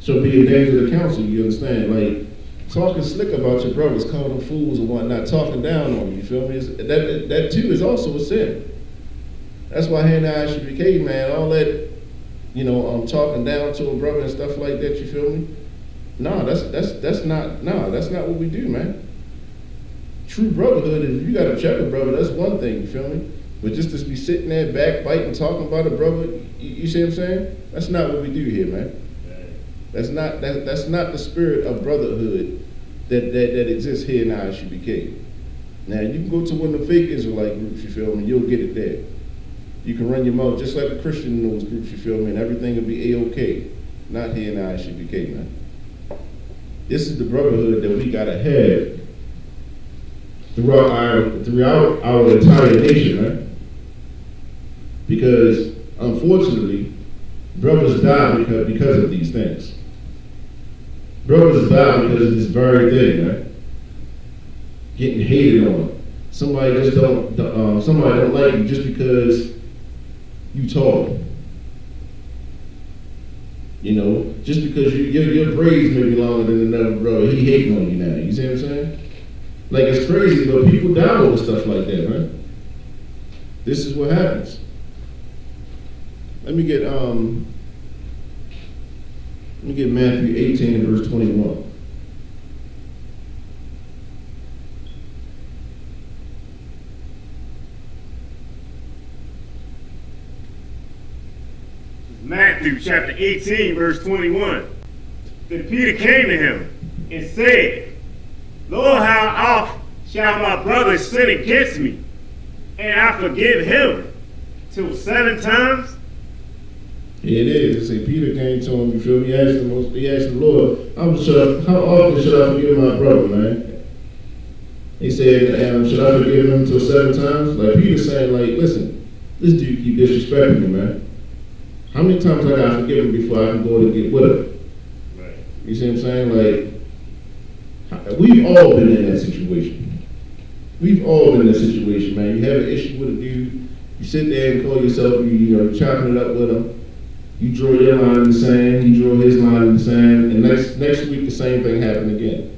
shall be in danger of the council, you understand? Like, talking slick about your brothers, calling them fools and whatnot, talking down on them, you feel me? That too is also a sin. That's why here now Isupk, man, all that, talking down to a brother and stuff like that, you feel me? That's not what we do, man. True brotherhood is, if you got a checker brother, that's one thing, you feel me? But just to be sitting there backbiting, talking about a brother, you see what I'm saying? That's not what we do here, man. That's not the spirit of brotherhood that exists here in Isupk. Now you can go to one of the fake Israelite groups, you feel me? You'll get it there. You can run your mouth just like a Christian in those groups, you feel me? And everything will be a-okay. Not here in Isupk, man. This is the brotherhood that we gotta have throughout our entire nation, right? Because unfortunately, brothers die because of these things. Brothers die because of this very thing, right? Getting hated on. Somebody don't like you just because you tall. Just because your braids may be longer than another brother, he hating on you now. You see what I'm saying? Like, it's crazy, but people die over stuff like that, right? This is what happens. Let me get Matthew 18 and verse 21. Matthew chapter 18, verse 21. Then Peter came to him and said, Lord, how oft shall my brother sin against me, and I forgive him? Till 7 times? It is. It say Peter came to him, you feel me? He asked the Lord, how often should I forgive my brother, man? He said, should I forgive him till 7 times? Like, Peter saying, like, listen, this dude keep disrespecting me, man. How many times I gotta forgive him before I can go to get with him? Right. You see what I'm saying? Like, we've all been in that situation. We've all been in that situation, man. You have an issue with a dude, you sit there and call yourself, you're chopping it up with him. You draw your line in the sand, he draw his line in the sand, and next week the same thing happened again.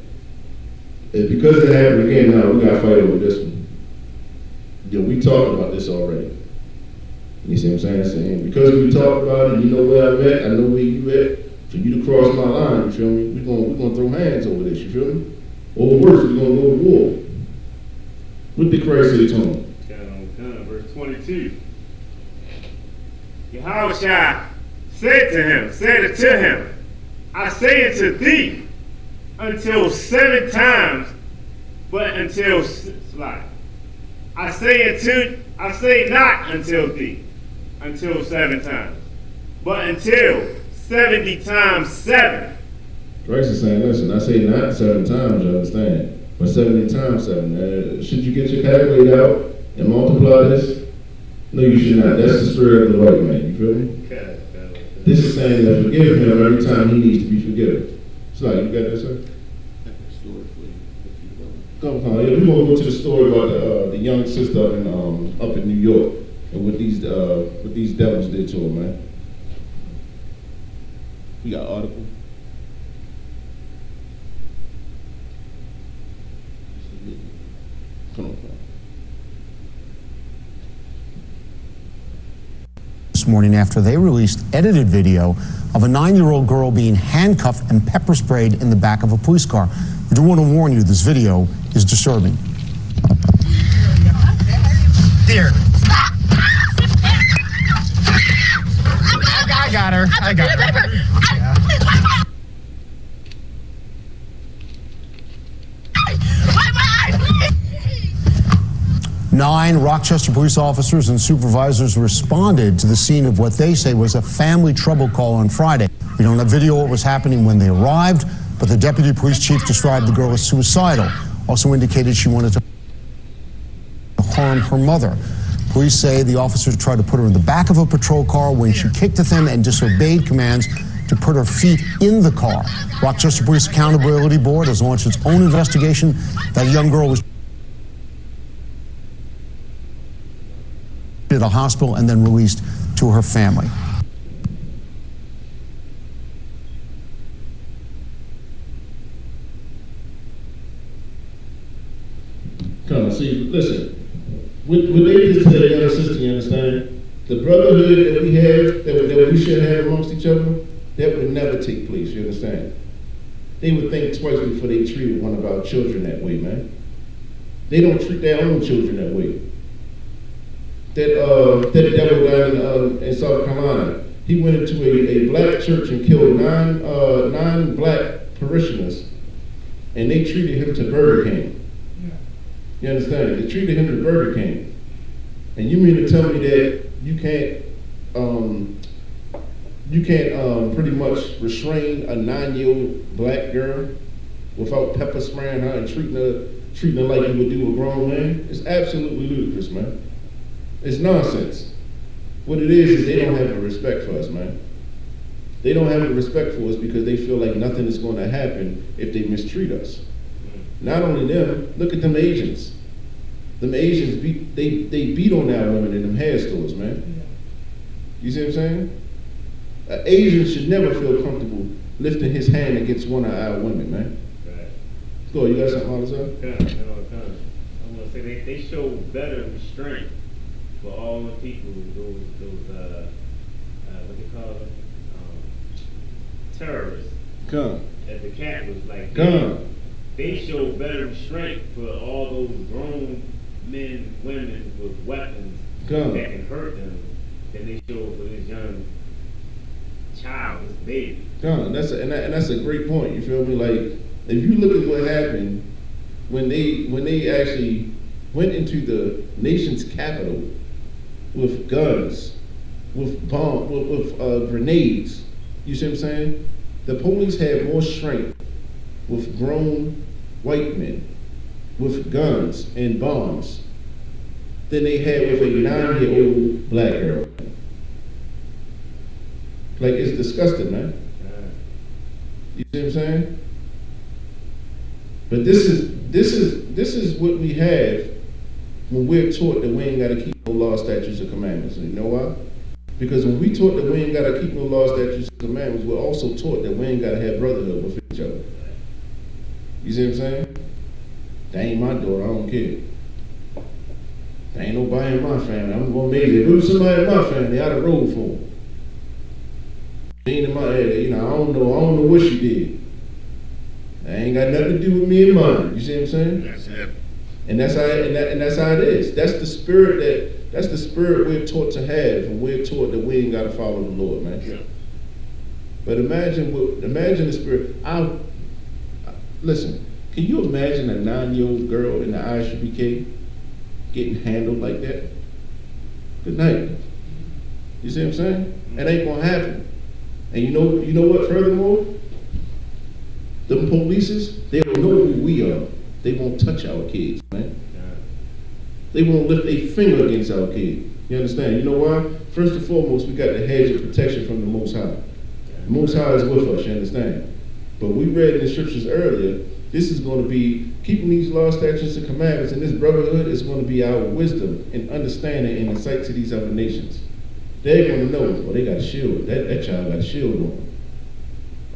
And because it happened again, now we gotta fight over this one. We talked about this already. You see what I'm saying? Because we talked about it, you know where I'm at, I know where you at. For you to cross my line, you feel me? We're gonna throw hands over this, you feel me? Or worse, we're gonna go to war. What did Christ say to him? Verse 22. Yahushua said unto him, I say unto thee, until 7 times, but until I say not until thee, until 7 times, but until 70 times 7. Christ is saying, listen, I say not 7 times, you understand, but 70 times 7. Should you get your calculator out and multiply this? No, you should not. That's the spirit of the white man, you feel me? This is saying that forgive him every time he needs to be forgiven. So, you got that, sir? We're gonna go to the story about the young sister up in New York and what these devils did to her, man. We got an article. Come on. morning after they released edited video of a 9-year-old girl being handcuffed and pepper sprayed in the back of a police car. I do want to warn you, this video is disturbing. Here. I got her. I got her. Yeah. 9 Rochester police officers and supervisors responded to the scene of what they say was a family trouble call on Friday. We don't have video of what was happening when they arrived, but the deputy police chief described the girl as suicidal. Also indicated she wanted to harm her mother. Police say the officers tried to put her in the back of a patrol car when she kicked at them and disobeyed commands to put her feet in the car. Rochester Police Accountability Board has launched its own investigation. That young girl was at a hospital and then released to her family. Come on, see, listen. What they just said, young sister, you understand? The brotherhood that we have, that we should have amongst each other, that would never take place, you understand? They would think twice before they treated one of our children that way, man. They don't treat their own children that way. That devil down in South Carolina, he went into a black church and killed nine black parishioners, and they treated him to Burger King. You understand? They treated him to Burger King. And you mean to tell me that you can't pretty much restrain a 9-year-old black girl without pepper spraying her and treating her like you would do a grown man? It's absolutely ludicrous, man. It's nonsense. What it is they don't have a respect for us, man. They don't have a respect for us because they feel like nothing is going to happen if they mistreat us. Not only them, look at them Asians. Them Asians they beat on our women in them hair stores, man. You see what I'm saying? An Asian should never feel comfortable lifting his hand against one of our women, man. Right. Go, you got something to say? I'm gonna say they show better restraint for all the people, those what they call them, terrorists. Come. As the cat was like, Come. They show better restraint for all those grown men, women with weapons Come. that can hurt them than they show for this young child, this baby. Come. That's a great point. You feel me? Like, if you look at what happened when they actually went into the nation's capital with guns, with bombs, with grenades. You see what I'm saying? The police had more strength with grown white men, with guns and bombs, than they had with a 9-year-old black girl. Like, it's disgusting, man. You see what I'm saying? But this is what we have when we're taught that we ain't got to keep no law, statutes, or commandments. And you know why? Because when we taught that we ain't got to keep no law, statutes, or commandments, we're also taught that we ain't got to have brotherhood with each other. You see what I'm saying? That ain't my daughter, I don't care. There ain't nobody in my family. I'm gonna make it. If it was somebody in my family, I'd have rolled for him. She ain't in my head, I don't know what she did. That ain't got nothing to do with me and mine. You see what I'm saying? That's it. And that's how it is. That's the spirit we're taught to have, and we're taught that we ain't got to follow the Lord, man. Yeah. But imagine the spirit. Listen. Can you imagine a 9-year-old girl in the Isupk getting handled like that? Good night. You see what I'm saying? It ain't gonna happen. And you know what? Furthermore, them polices, they don't know who we are. They won't touch our kids, man. They won't lift a finger against our kid. You understand? You know why? First and foremost, we got the hedge of protection from the Most High. The Most High is with us, you understand? But we read in the scriptures earlier, this is going to be, keeping these laws, statutes, and commandments in this brotherhood is going to be our wisdom and understanding and insight to these other nations. They're going to know, well, they got a shield. That child got a shield on them.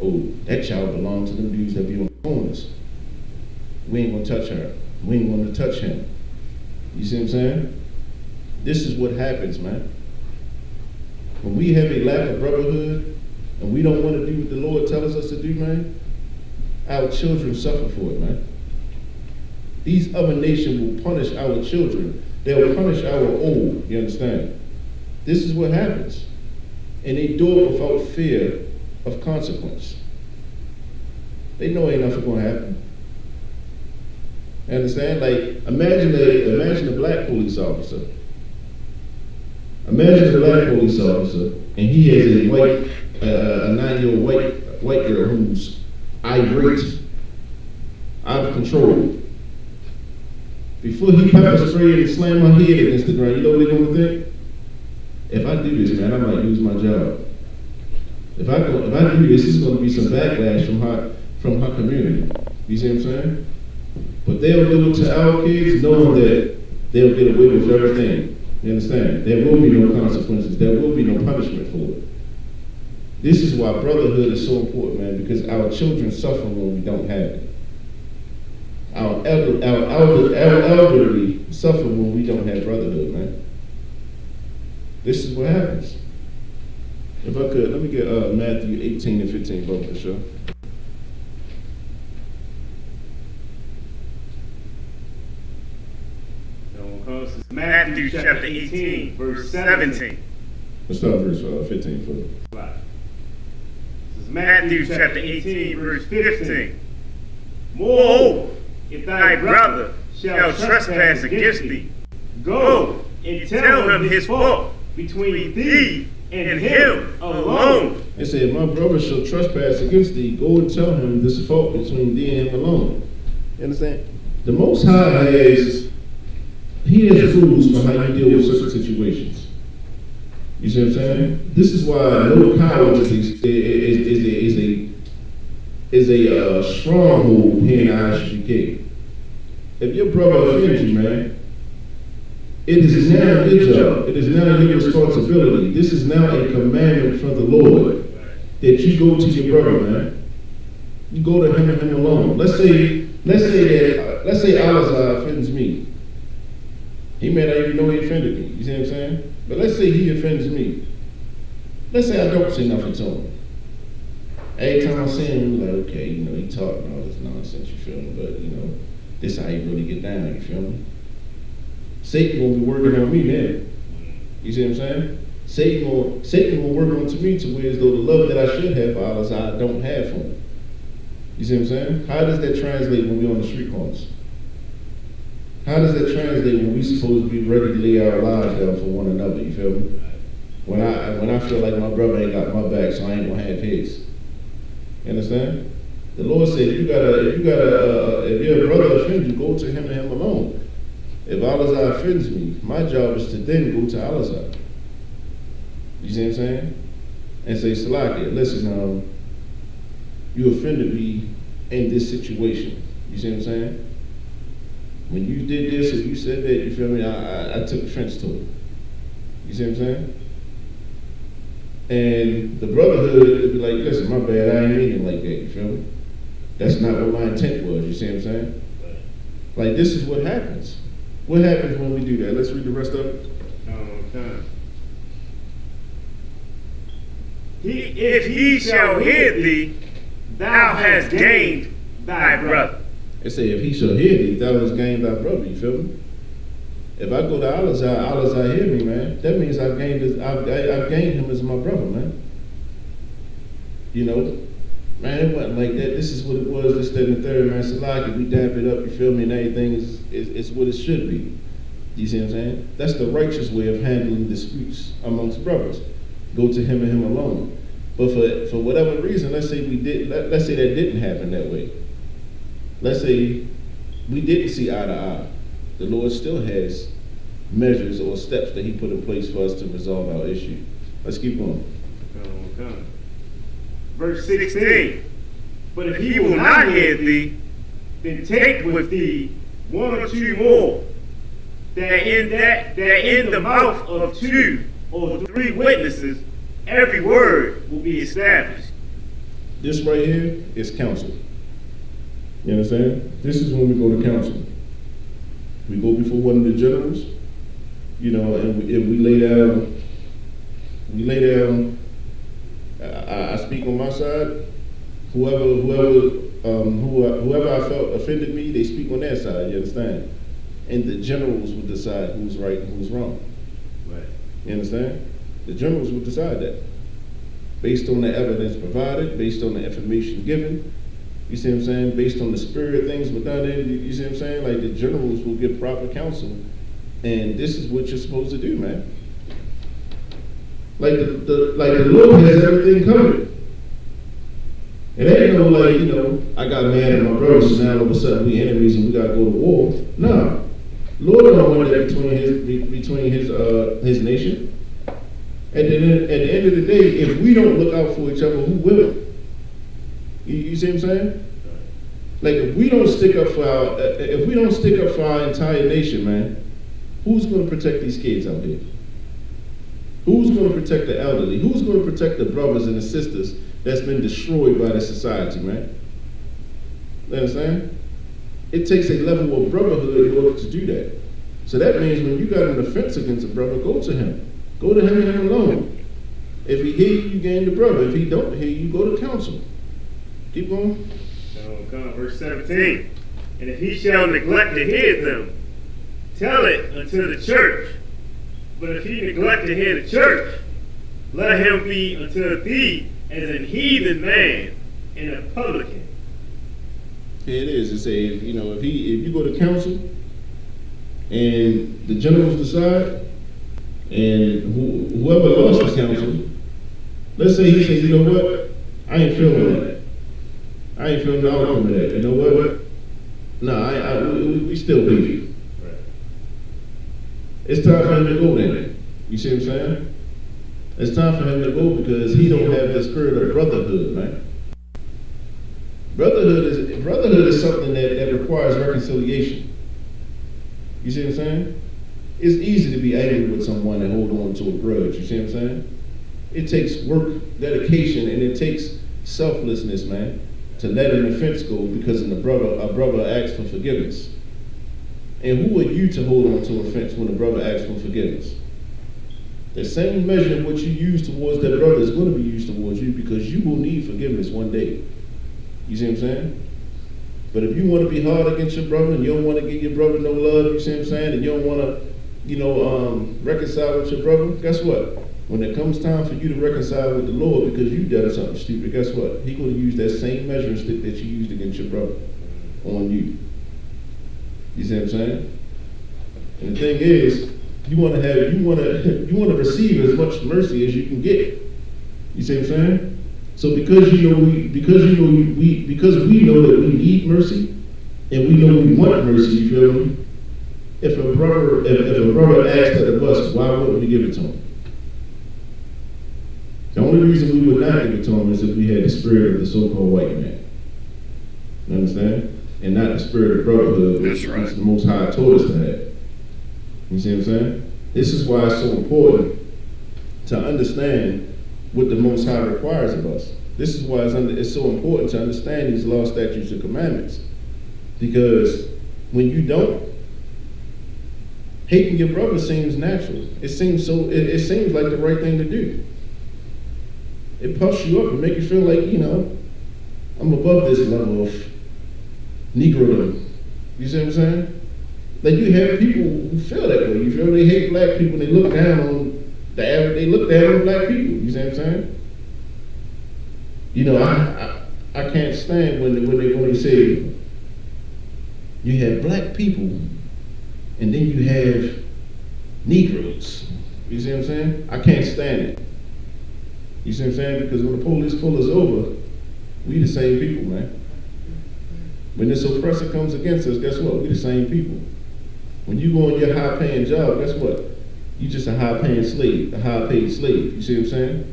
Oh, that child belongs to them dudes that be on the corners. We ain't going to touch her. We ain't going to touch him. You see what I'm saying? This is what happens, man. when we have a lack of brotherhood and we don't want to do what the Lord tells us to do, man, our children suffer for it, man. These other nations will punish our children. They'll punish our old, you understand? This is what happens. And they do it without fear of consequence. They know ain't nothing gonna happen. You understand? Like, imagine a black police officer. Imagine a black police officer, and he has a 9-year-old white girl who's irate, out of control. Before he pepper sprayed and slammed my head against the ground, you know what they're gonna think? If I do this, man, I might lose my job. If I do this, it's gonna be some backlash from her community. You see what I'm saying? But they'll do it to our kids knowing that they'll get away with everything. You understand? There will be no consequences. There will be no punishment for it. This is why brotherhood is so important, man, because our children suffer when we don't have it. Our elderly suffer when we don't have brotherhood, man. This is what happens. If I could, let me get Matthew 18 and 15, both for sure. Matthew chapter 18, verse 17. Let's start verse 15 for Right. This is Matthew chapter 18, verse 15. Moreover, if thy brother shall trespass against thee, go and tell him his fault between thee and him alone. It said, my brother shall trespass against thee, go and tell him this fault between thee and him alone. You understand? The Most High He has rules for how you deal with certain situations. You see what I'm saying? This is why no power is a stronghold here in Isupk. If your brother offends you, man, it is now your job. It is now your responsibility. This is now a commandment from the Lord that you go to your brother, man. You go to him and him alone. Let's say Alizar offends me. He may not even know he offended me. You see what I'm saying? But let's say he offends me. Let's say I don't say nothing to him. Every time I see him, I'm like, okay, you know, he talking all this nonsense, you feel me? But, you know, this how you really get down, you feel me? Satan will be working on me now. You see what I'm saying? Satan will work on to me to where as though the love that I should have for Allah, I don't have for him. You see what I'm saying? How does that translate when we're on the street corners? How does that translate when we supposed to be ready to lay our lives down for one another? You feel me? When I feel like my brother ain't got my back, so I ain't gonna have his. You understand? The Lord said, if your brother offends you, go to him and him alone. If Alizar offends me, my job is to then go to Alizar. You see what I'm saying? And say, Salakia, listen, you offended me in this situation. You see what I'm saying? When you did this or you said that, you feel me, I took offense to it. You see what I'm saying? And the brotherhood would be like, listen, my bad, I ain't meaning like that, you feel me? That's not what my intent was, you see what I'm saying? Like, this is what happens. What happens when we do that? Let's read the rest of it. Okay. If he shall hear thee, thou hast gained thy brother. It say, if he shall hear thee, thou hast gained thy brother, you feel me? If I go to Alizar hear me, man, that means I've gained him as my brother, man. You know? Man, it wasn't like that. This is what it was, this, that, and the third, man. Salaki, we dap it up, you feel me, and everything is what it should be. You see what I'm saying? That's the righteous way of handling disputes amongst brothers. Go to him and him alone. But for whatever reason, let's say that didn't happen that way. Let's say we didn't see eye to eye. The Lord still has measures or steps that he put in place for us to resolve our issue. Let's keep going. Okay. Verse 16. But if he will not hear thee, then take with thee one or two more, that in the mouth of 2 or 3 witnesses, every word will be established. This right here is counsel. You understand? This is when we go to counsel. We go before one of the generals, you know, and we lay We lay down. I speak on my side. Whoever I felt offended me, they speak on their side. You understand? And the generals would decide who's right and who's wrong. Right. You understand? The generals would decide that based on the evidence provided, based on the information given. You see what I'm saying? Based on the spirit of things within it. You see what I'm saying? Like the generals will give proper counsel, and this is what you're supposed to do, man. Like the Lord has everything covered. It ain't no like, you know, I got mad at my brother, so now all of a sudden we enemies and we gotta go to war. No. Lord don't want that between his nation. At the end of the day, if we don't look out for each other, who will? You see what I'm saying? Like if we don't stick up for our entire nation, man, who's gonna protect these kids out here? Who's gonna protect the elderly? Who's gonna protect the brothers and the sisters that's been destroyed by the society, man? You understand? It takes a level of brotherhood in order to do that. So that means when you got an offense against a brother, go to him. Go to him and him alone. If he hear you, you gain the brother. If he don't hear you, go to counsel. Keep going. Verse 17. And if he shall neglect to hear them, tell it unto the church. But if he neglect to hear the church, let him be unto thee as an heathen man and a publican. Here it is. It says, you know, if you go to council and the generals decide, and whoever lost the council, let's say he says, you know what, I ain't feeling that. I ain't feeling the outcome of that. You know what? No, we still beef. Right. It's time for him to go then. You see what I'm saying? It's time for him to go because he don't have the spirit of brotherhood, man. Brotherhood is something that requires reconciliation. You see what I'm saying? It's easy to be angry with someone and hold on to a grudge. You see what I'm saying? It takes work, dedication, and it takes selflessness, man, to let an offense go because a brother asks for forgiveness. And who are you to hold on to offense when a brother asks for forgiveness? The same measure in which you use towards that brother is going to be used towards you because you will need forgiveness one day. You see what I'm saying? But if you want to be hard against your brother and you don't want to give your brother no love, you see what I'm saying, and you don't want to, reconcile with your brother, guess what? When it comes time for you to reconcile with the Lord because you done something stupid, guess what? He's going to use that same measuring stick that you used against your brother on you. You see what I'm saying? And the thing is, you want to receive as much mercy as you can get. You see what I'm saying? So because we know that we need mercy, and we know we want mercy, you feel me? If a brother asks that of us, why wouldn't we give it to him? The only reason we would not give it to him is if we had the spirit of the so-called white man. You understand? And not the spirit of brotherhood, which the Most High told us to have. You see what I'm saying? This is why it's so important to understand what the Most High requires of us. This is why it's so important to understand these laws, statutes, and commandments. Because when you don't, hating your brother seems natural. It seems like the right thing to do. It puffs you up and makes you feel like, I'm above this level of Negrodom. You see what I'm saying? Like you have people who feel that way. You feel they hate black people and they look down on they look down on black people. You see what I'm saying? I can't stand when they say you have black people and then you have Negroes. You see what I'm saying? I can't stand it. You see what I'm saying? Because when the police pull us over, we the same people, man. When this oppressor comes against us, guess what? We the same people. When you go on your high-paying job, guess what? You just a high-paying slave, a high-paid slave. You see what I'm saying?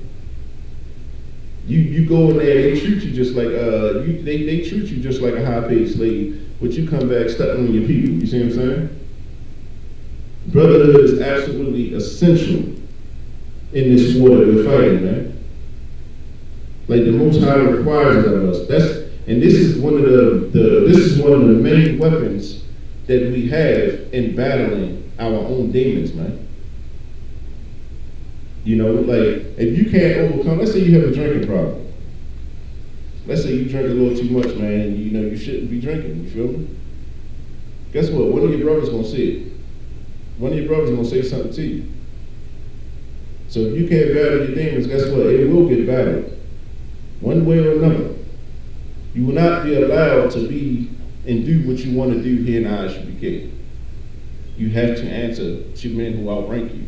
You go in there, they treat you just like they treat you just like a high-paid slave, but you come back stepping on your people. You see what I'm saying? Brotherhood is absolutely essential in this war that we're fighting, man. Like the Most High requires it of us. This is one of the main weapons that we have in battling our own demons, man. You know, like, if you can't overcome, let's say you have a drinking problem. Let's say you drink a little too much, man, and you know you shouldn't be drinking, you feel me? Guess what? One of your brothers gonna say it. One of your brothers gonna say something to you. So if you can't battle your demons, guess what? It will get battled. One way or another. You will not be allowed to be and do what you want to do here in Isupk. You have to answer to men who outrank you.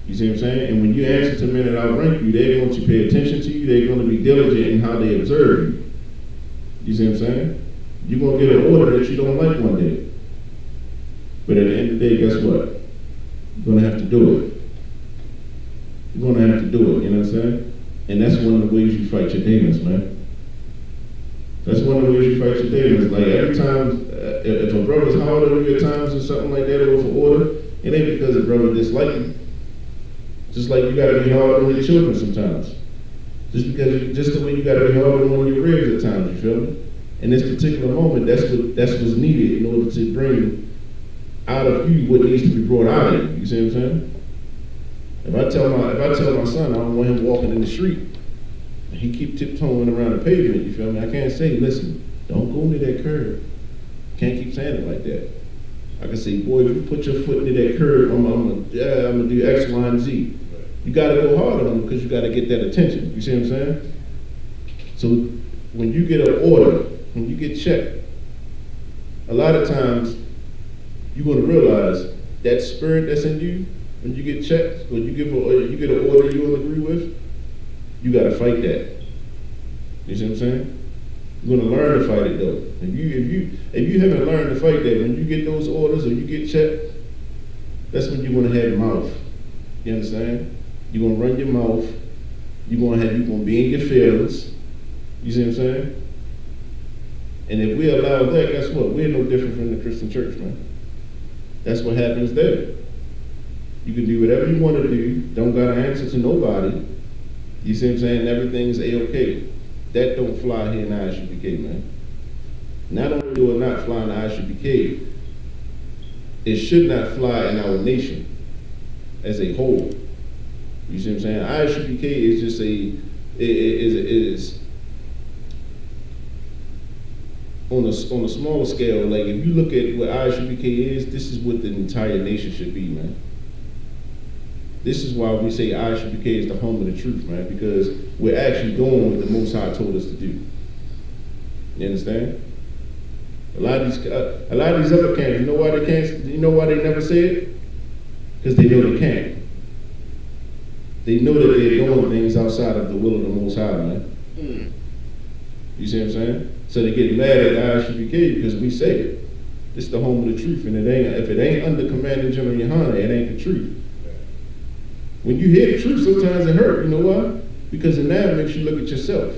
You see what I'm saying? And when you answer to men that outrank you, they're going to pay attention to you. They're going to be diligent in how they observe you. You see what I'm saying? You're going to get an order that you don't like one day. But at the end of the day, guess what? You're going to have to do it. You're going to have to do it, you know what I'm saying? And that's one of the ways you fight your demons, man. That's one of the ways you fight your demons. Like every time, if a brother's hard on you at times or something like that, or for order, it ain't because the brother dislike you. Just like you gotta be hard on your children sometimes. Just the way you gotta be hard on one of your ribs at times, you feel me? In this particular moment, that's what's needed in order to bring out of you what needs to be brought out of you. You see what I'm saying? If I tell my son I don't want him walking in the street, and he keep tiptoeing around the pavement, you feel me? I can't say, listen, don't go near that curb. Can't keep saying it like that. I can say, boy, if you put your foot near that curb, I'm gonna do X, Y, and Z. You gotta go hard on them because you gotta get that attention. You see what I'm saying? So when you get an order, when you get checked, a lot of times you're gonna realize that spirit that's in you, when you get checked, when you get an order you don't agree with, you gotta fight that. You see what I'm saying? You're gonna learn to fight it though. If you haven't learned to fight that, when you get those orders or you get checked, that's when you're gonna have your mouth. You understand? You're gonna run your mouth. You're gonna be in your feelings. You see what I'm saying? And if we allow that, guess what? We're no different from the Christian church, man. That's what happens there. You can do whatever you want to do. Don't gotta answer to nobody. You see what I'm saying? Everything's A-okay. That don't fly here in Isupk, man. Not only do it not fly in Isupk, it should not fly in our nation as a whole. You see what I'm saying? Isupk is just is on a smaller scale. Like if you look at what Isupk is, this is what the entire nation should be, man. This is why we say Isupk is the home of the truth, man, because we're actually doing what the Most High told us to do. You understand? A lot of these other camps, you know why they can't? You know why they never say it? Because they know they can't. They know that they're doing things outside of the will of the Most High, man. You see what I'm saying? So they get mad at Isupk because we say it. This is the home of the truth, and if it ain't under Commander General Yohana, it ain't the truth. When you hear the truth, sometimes it hurt. You know why? Because it now makes you look at yourself.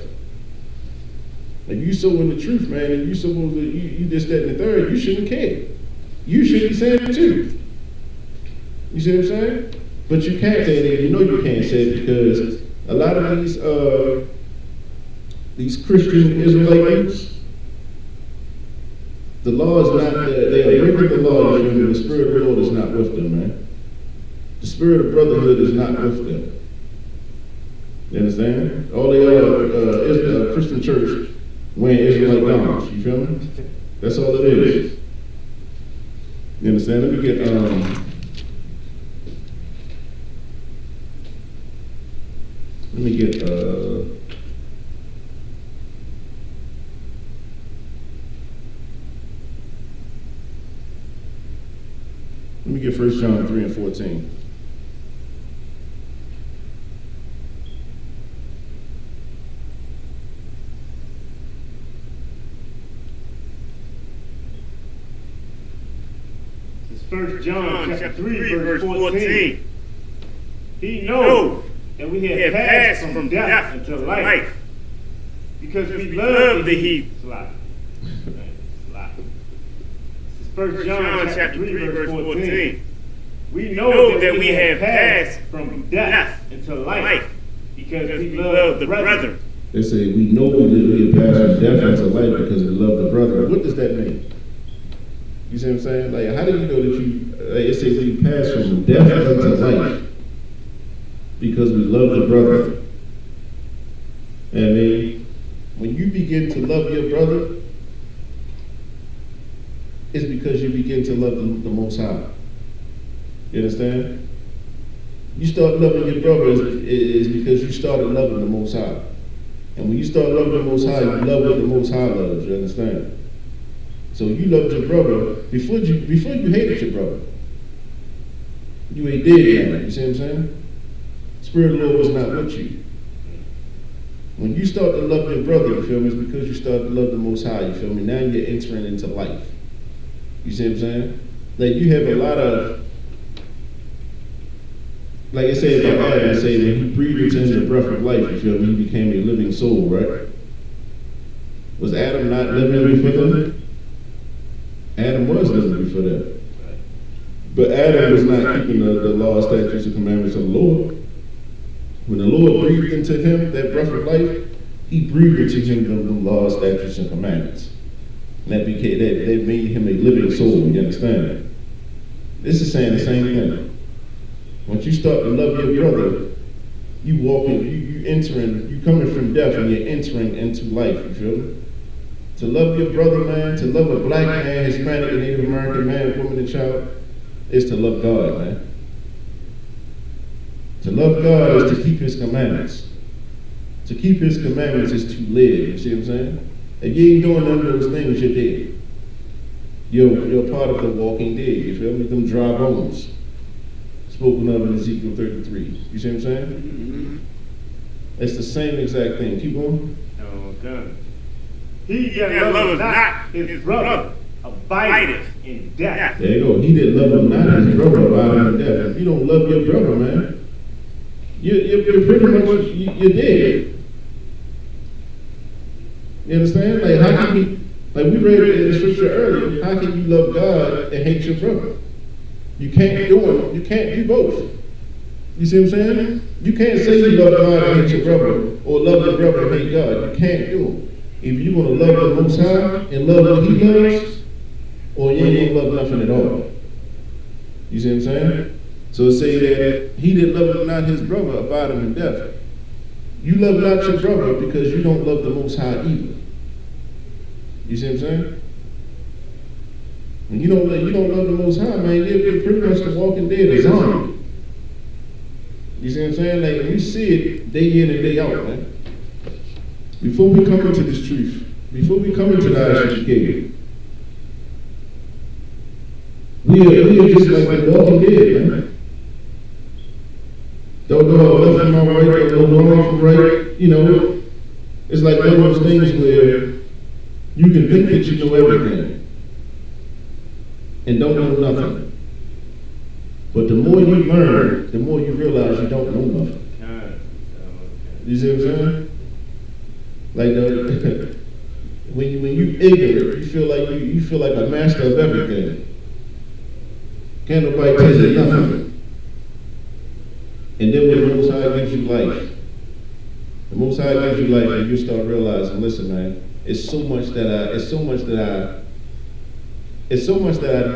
If you so in the truth, man, and you supposed to, you this, that, and the third, you shouldn't care. You should be saying it too. You see what I'm saying? But you can't say it, you know you can't say it because a lot of these Christian Israelites, the law is not, they are breaking the law, and the Spirit of the Lord is not with them, man. The spirit of brotherhood is not with them. You understand? All they are is a Christian church wearing Israelite garments. You feel me? That's all it is. You understand? Let me get Let me get 1 John 3 and 14. It's 1 John chapter 3, verse 14. He knows that we have passed from death into life because we love the heathen. This is 1 John chapter 3, verse 14. We know that we have passed from death into life because we love the brother. They say we know that we have passed from death into life because we love the brother. What does that mean? You see what I'm saying? Like, how do you know that you, like it says we pass from death into life? to love your brother, it's because you begin to love the Most High. You understand? You start loving your brother is because you started loving the Most High. And when you start loving the Most High, you love what the Most High loves, you understand? So you loved your brother before you hated your brother. You ain't dead now, you see what I'm saying? Spirit of the Lord was not with you. When you start to love your brother, you feel me, it's because you start to love the Most High, you feel me? Now you're entering into life. You see what I'm saying? Like you have a lot of, like I said about Adam, I say when he breathed into him the breath of life, you feel me, he became a living soul, right? Was Adam not living before that? Adam was living before that. But Adam was not keeping the law, statutes, and commandments of the Lord. When the Lord breathed into him that breath of life, he breathed into him the law, statutes, and commandments. And that made him a living soul, you understand that? This is saying the same thing. Once you start to love your brother, you walking, you entering, you coming from death and you're entering into life, you feel me? To love your brother, man, to love a black man, Hispanic, and Native American man, woman, and child, is to love God, man. To love God is to keep his commandments. To keep his commandments is to live, you see what I'm saying? If you ain't doing none of those things, you're dead. You're part of the walking dead, you feel me? Them dry bones. Spoken of in Ezekiel 33. You see what I'm saying? Mm-hmm. It's the same exact thing. Keep going. Okay. He that loveth not his brother abideth in death. There you go. He that loveth not his brother abideth in death. If you don't love your brother, man, you're pretty much, you're dead. You understand? Like how can you, like we read it in the scripture earlier, how can you love God and hate your brother? You can't do them. You can't do both. You see what I'm saying? You can't say you love God and hate your brother, or love your brother and hate God. You can't do them. If you want to love the Most High and love what He loves, or you ain't gonna love nothing at all. You see what I'm saying? So it say that he that loveth not his brother abideth in death. You love not your brother because you don't love the Most High either. You see what I'm saying? When you don't love the Most High, man, you're pretty much the walking dead, a zombie. You see what I'm saying? Like we see it day in and day out, man. Before we come into this truth, before we come into the Isupk, we are just like the walking dead, man. Don't know left from my right, don't know wrong from right. You know, it's like one of those things where you can think that you know everything and don't know nothing. But the more you learn, the more you realize you don't know nothing. You see what I'm saying? Like when you ignorant, you feel like a master of everything. Can't nobody tell you nothing. And then when the Most High gives you life, the Most High gives you life, and you start realizing, listen, man, it's so much that I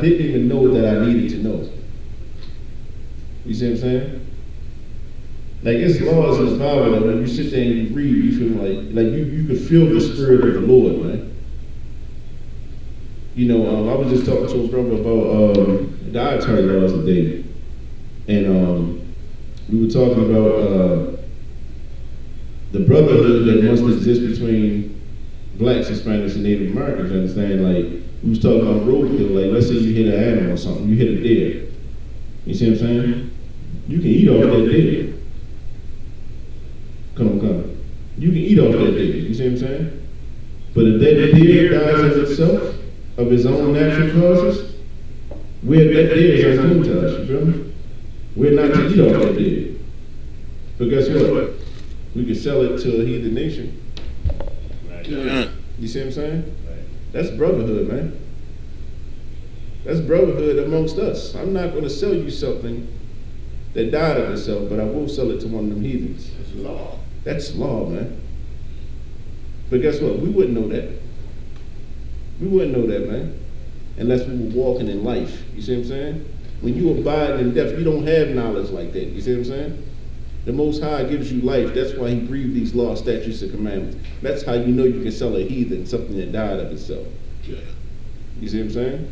didn't even know that I needed to know. You see what I'm saying? Like it's laws in the Bible that when you sit there and you read, you feel like you could feel the Spirit of the Lord, man. You know, I was just talking to a brother about dietary laws today, and we were talking about the brotherhood that must exist between blacks, Hispanics, and Native Americans. You understand? Like we was talking about roadkill. Like let's say you hit an animal or something, you hit a deer. You see what I'm saying? You can eat off that deer. Come on. You can eat off that deer. You see what I'm saying? But if that deer dies of itself, of its own natural causes, that deer is unclean to us. You feel me? We're not to eat off that deer. But guess what? We can sell it to a heathen nation. Right. You see what I'm saying? Right. That's brotherhood, man. That's brotherhood amongst us. I'm not going to sell you something that died of itself, but I will sell it to one of them heathens. That's law. That's law, man. But guess what? We wouldn't know that. We wouldn't know that, man. Unless we were walking in life. You see what I'm saying? When you abide in death, you don't have knowledge like that. You see what I'm saying? The Most High gives you life. That's why he breathed these laws, statutes, and commandments. That's how you know you can sell a heathen something that died of itself. You see what I'm saying?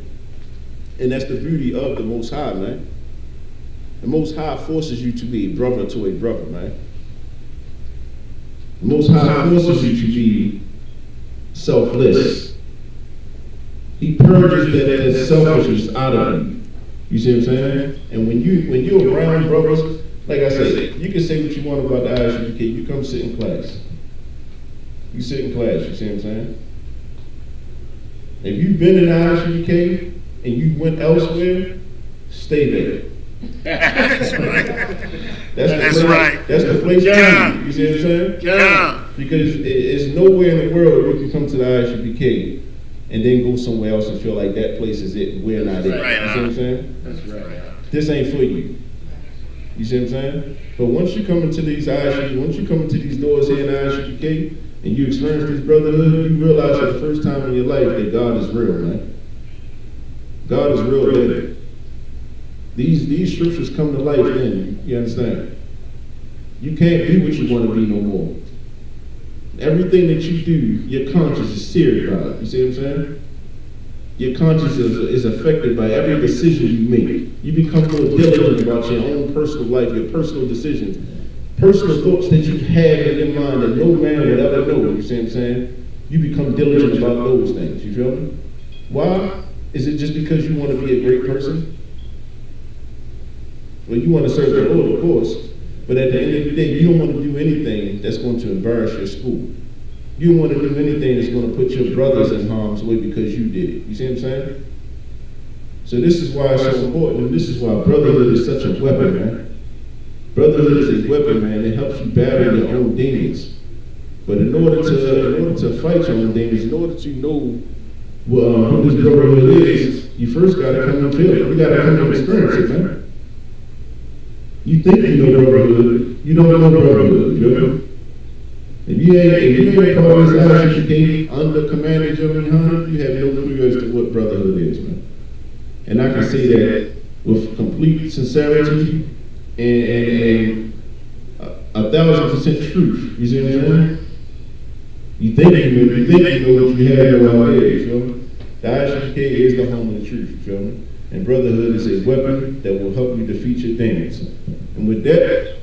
And that's the beauty of the Most High, man. The Most High forces you to be a brother to a brother, man. The Most High forces you to be selfless. He purges that selfishness out of you. You see what I'm saying? And when you're around brothers, like I said, you can say what you want about the Isupk. You come sit in class. You sit in class, you see what I'm saying? If you've been in the Isupk and you went elsewhere, stay there. That's right. That's right. That's the place for you. You see what I'm saying? Yeah. Because it's nowhere in the world where you can come to the Isupk and then go somewhere else and feel like that place is it and we're not it. Right, you see what I'm saying? That's right. This ain't for you. You see what I'm saying? But once you come into these once you come into these doors here in the Isupk and you experience this brotherhood, you realize for the first time in your life that God is real, man. God is real there. These scriptures come to life then, you understand? You can't be what you want to be no more. Everything that you do, your conscience is seared by it. You see what I'm saying? Your conscience is affected by every decision you make. You become more diligent about your own personal life, your personal decisions, personal thoughts that you have in your mind that no man would ever know. You see what I'm saying? You become diligent about those things. You feel me? Why? Is it just because you want to be a great person? Well, you want to serve the Lord, of course. But at the end of the day, you don't want to do anything that's going to embarrass your school. You don't want to do anything that's going to put your brothers in harm's way because you did it. You see what I'm saying? So this is why it's so important, and this is why brotherhood is such a weapon, man. Brotherhood is a weapon, man. It helps you battle your own demons. But in order to fight your own demons, in order to know who this brotherhood is, you first got to come and feel it. You got to come and experience it, man. You think you know brotherhood, you don't know brotherhood, you know? If you ain't part of this Isupk under Commander General Hunter, you have no clue as to what brotherhood is, man. And I can say that with complete sincerity and 1,000% truth. You see what I'm saying? You think you know what you have out there, you feel me? The Isupk is the home of the truth, you feel me? And brotherhood is a weapon that will help you defeat your demons. And with that,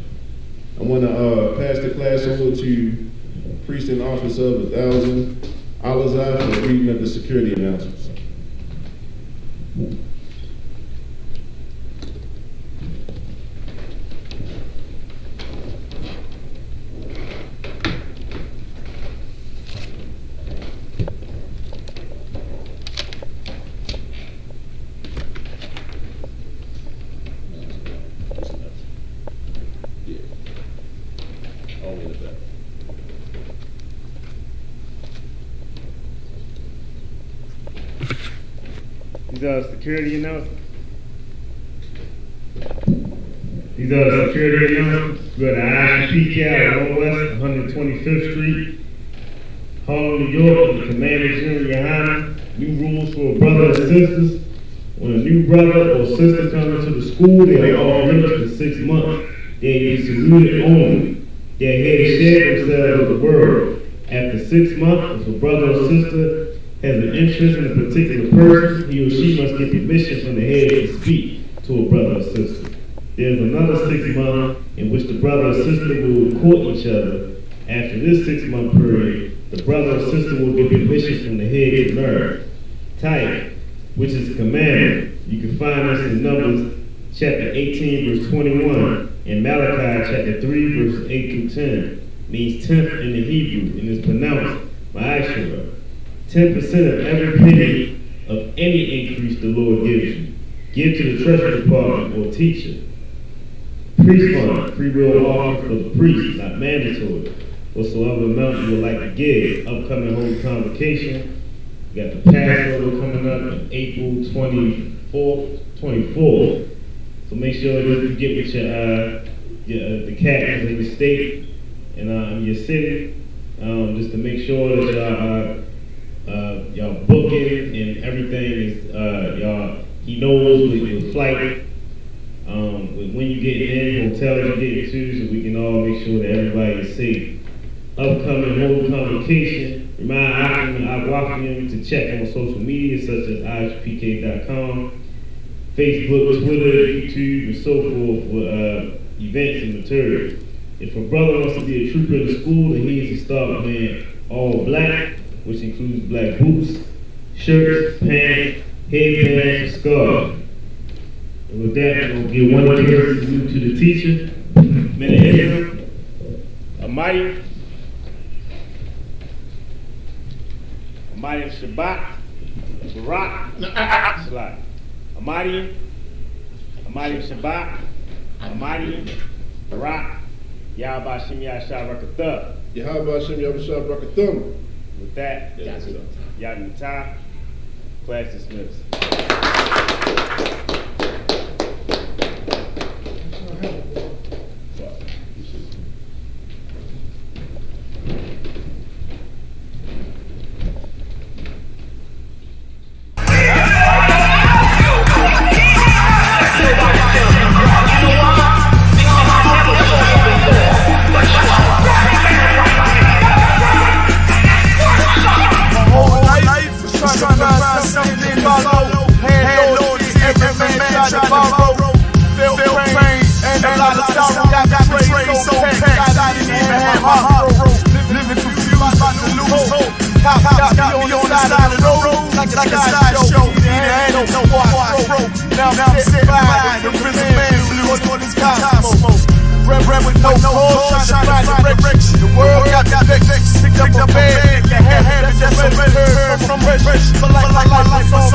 I want to pass the class over to Priest and Officer of 1,000, Alazar, for the reading of the security announcements. These are security announcements. These are the security announcements. We got the Isupk out West 125th Street, Harlem, New York, with the Commander General Yohana. New rules for brothers and sisters. When a new brother or sister comes into the school, they are off limits for 6 months. They be saluted only. They are here to share themselves with the world. After 6 months, if a brother or sister has an interest in a particular person, he or she must get permission from the head to speak to a brother or sister. There's another 6 months in which the brother or sister will court each other. After this 6 month period, the brother or sister will get permission from the head to marry. Type, which is a commandment. You can find us in Numbers chapter 18, verse 21, and Malachi chapter 3, verses 8 through 10. Means 10th in the Hebrew, and is pronounced Ma'ashura. 10% of every penny of any increase the Lord gives you. Give to the treasury department or teacher. Priest fund, free will offering for the priest, not mandatory. Whatsoever amount you would like to give. Upcoming Holy Convocation. We got the Passover coming up on April 24th. So make sure that you get with the captains in the state and your city, just to make sure that y'all booking and everything is he knows with your flight. When you get in, hotels you getting to so we can all make sure that everybody is safe. Upcoming home convocation. Remind Akim and Agwafium to check on social media such as ISUPK.com, Facebook, Twitter, YouTube, and so forth for events and materials. If a brother wants to be a trooper in the school, then he needs to start wearing all black, which includes black boots, shirts, pants, headbands, and scarves. And with that, we're going to give one courtesy salute to the teacher, Men of Israel, Amadi Shabbat, Barak, Salat. Amadi Shabbat, Amadi, Barak, Yahba Shem Yahshua Rakatha. Yahba Shem Yahshua Rakatha. With that, Yadmitah, class dismissed. Now I'm sitting by the rhythm man blues on this cosmos. Red with no cause, trying to find direction. The world got vexed, picked up a bag, got had just read from fresh, but like life on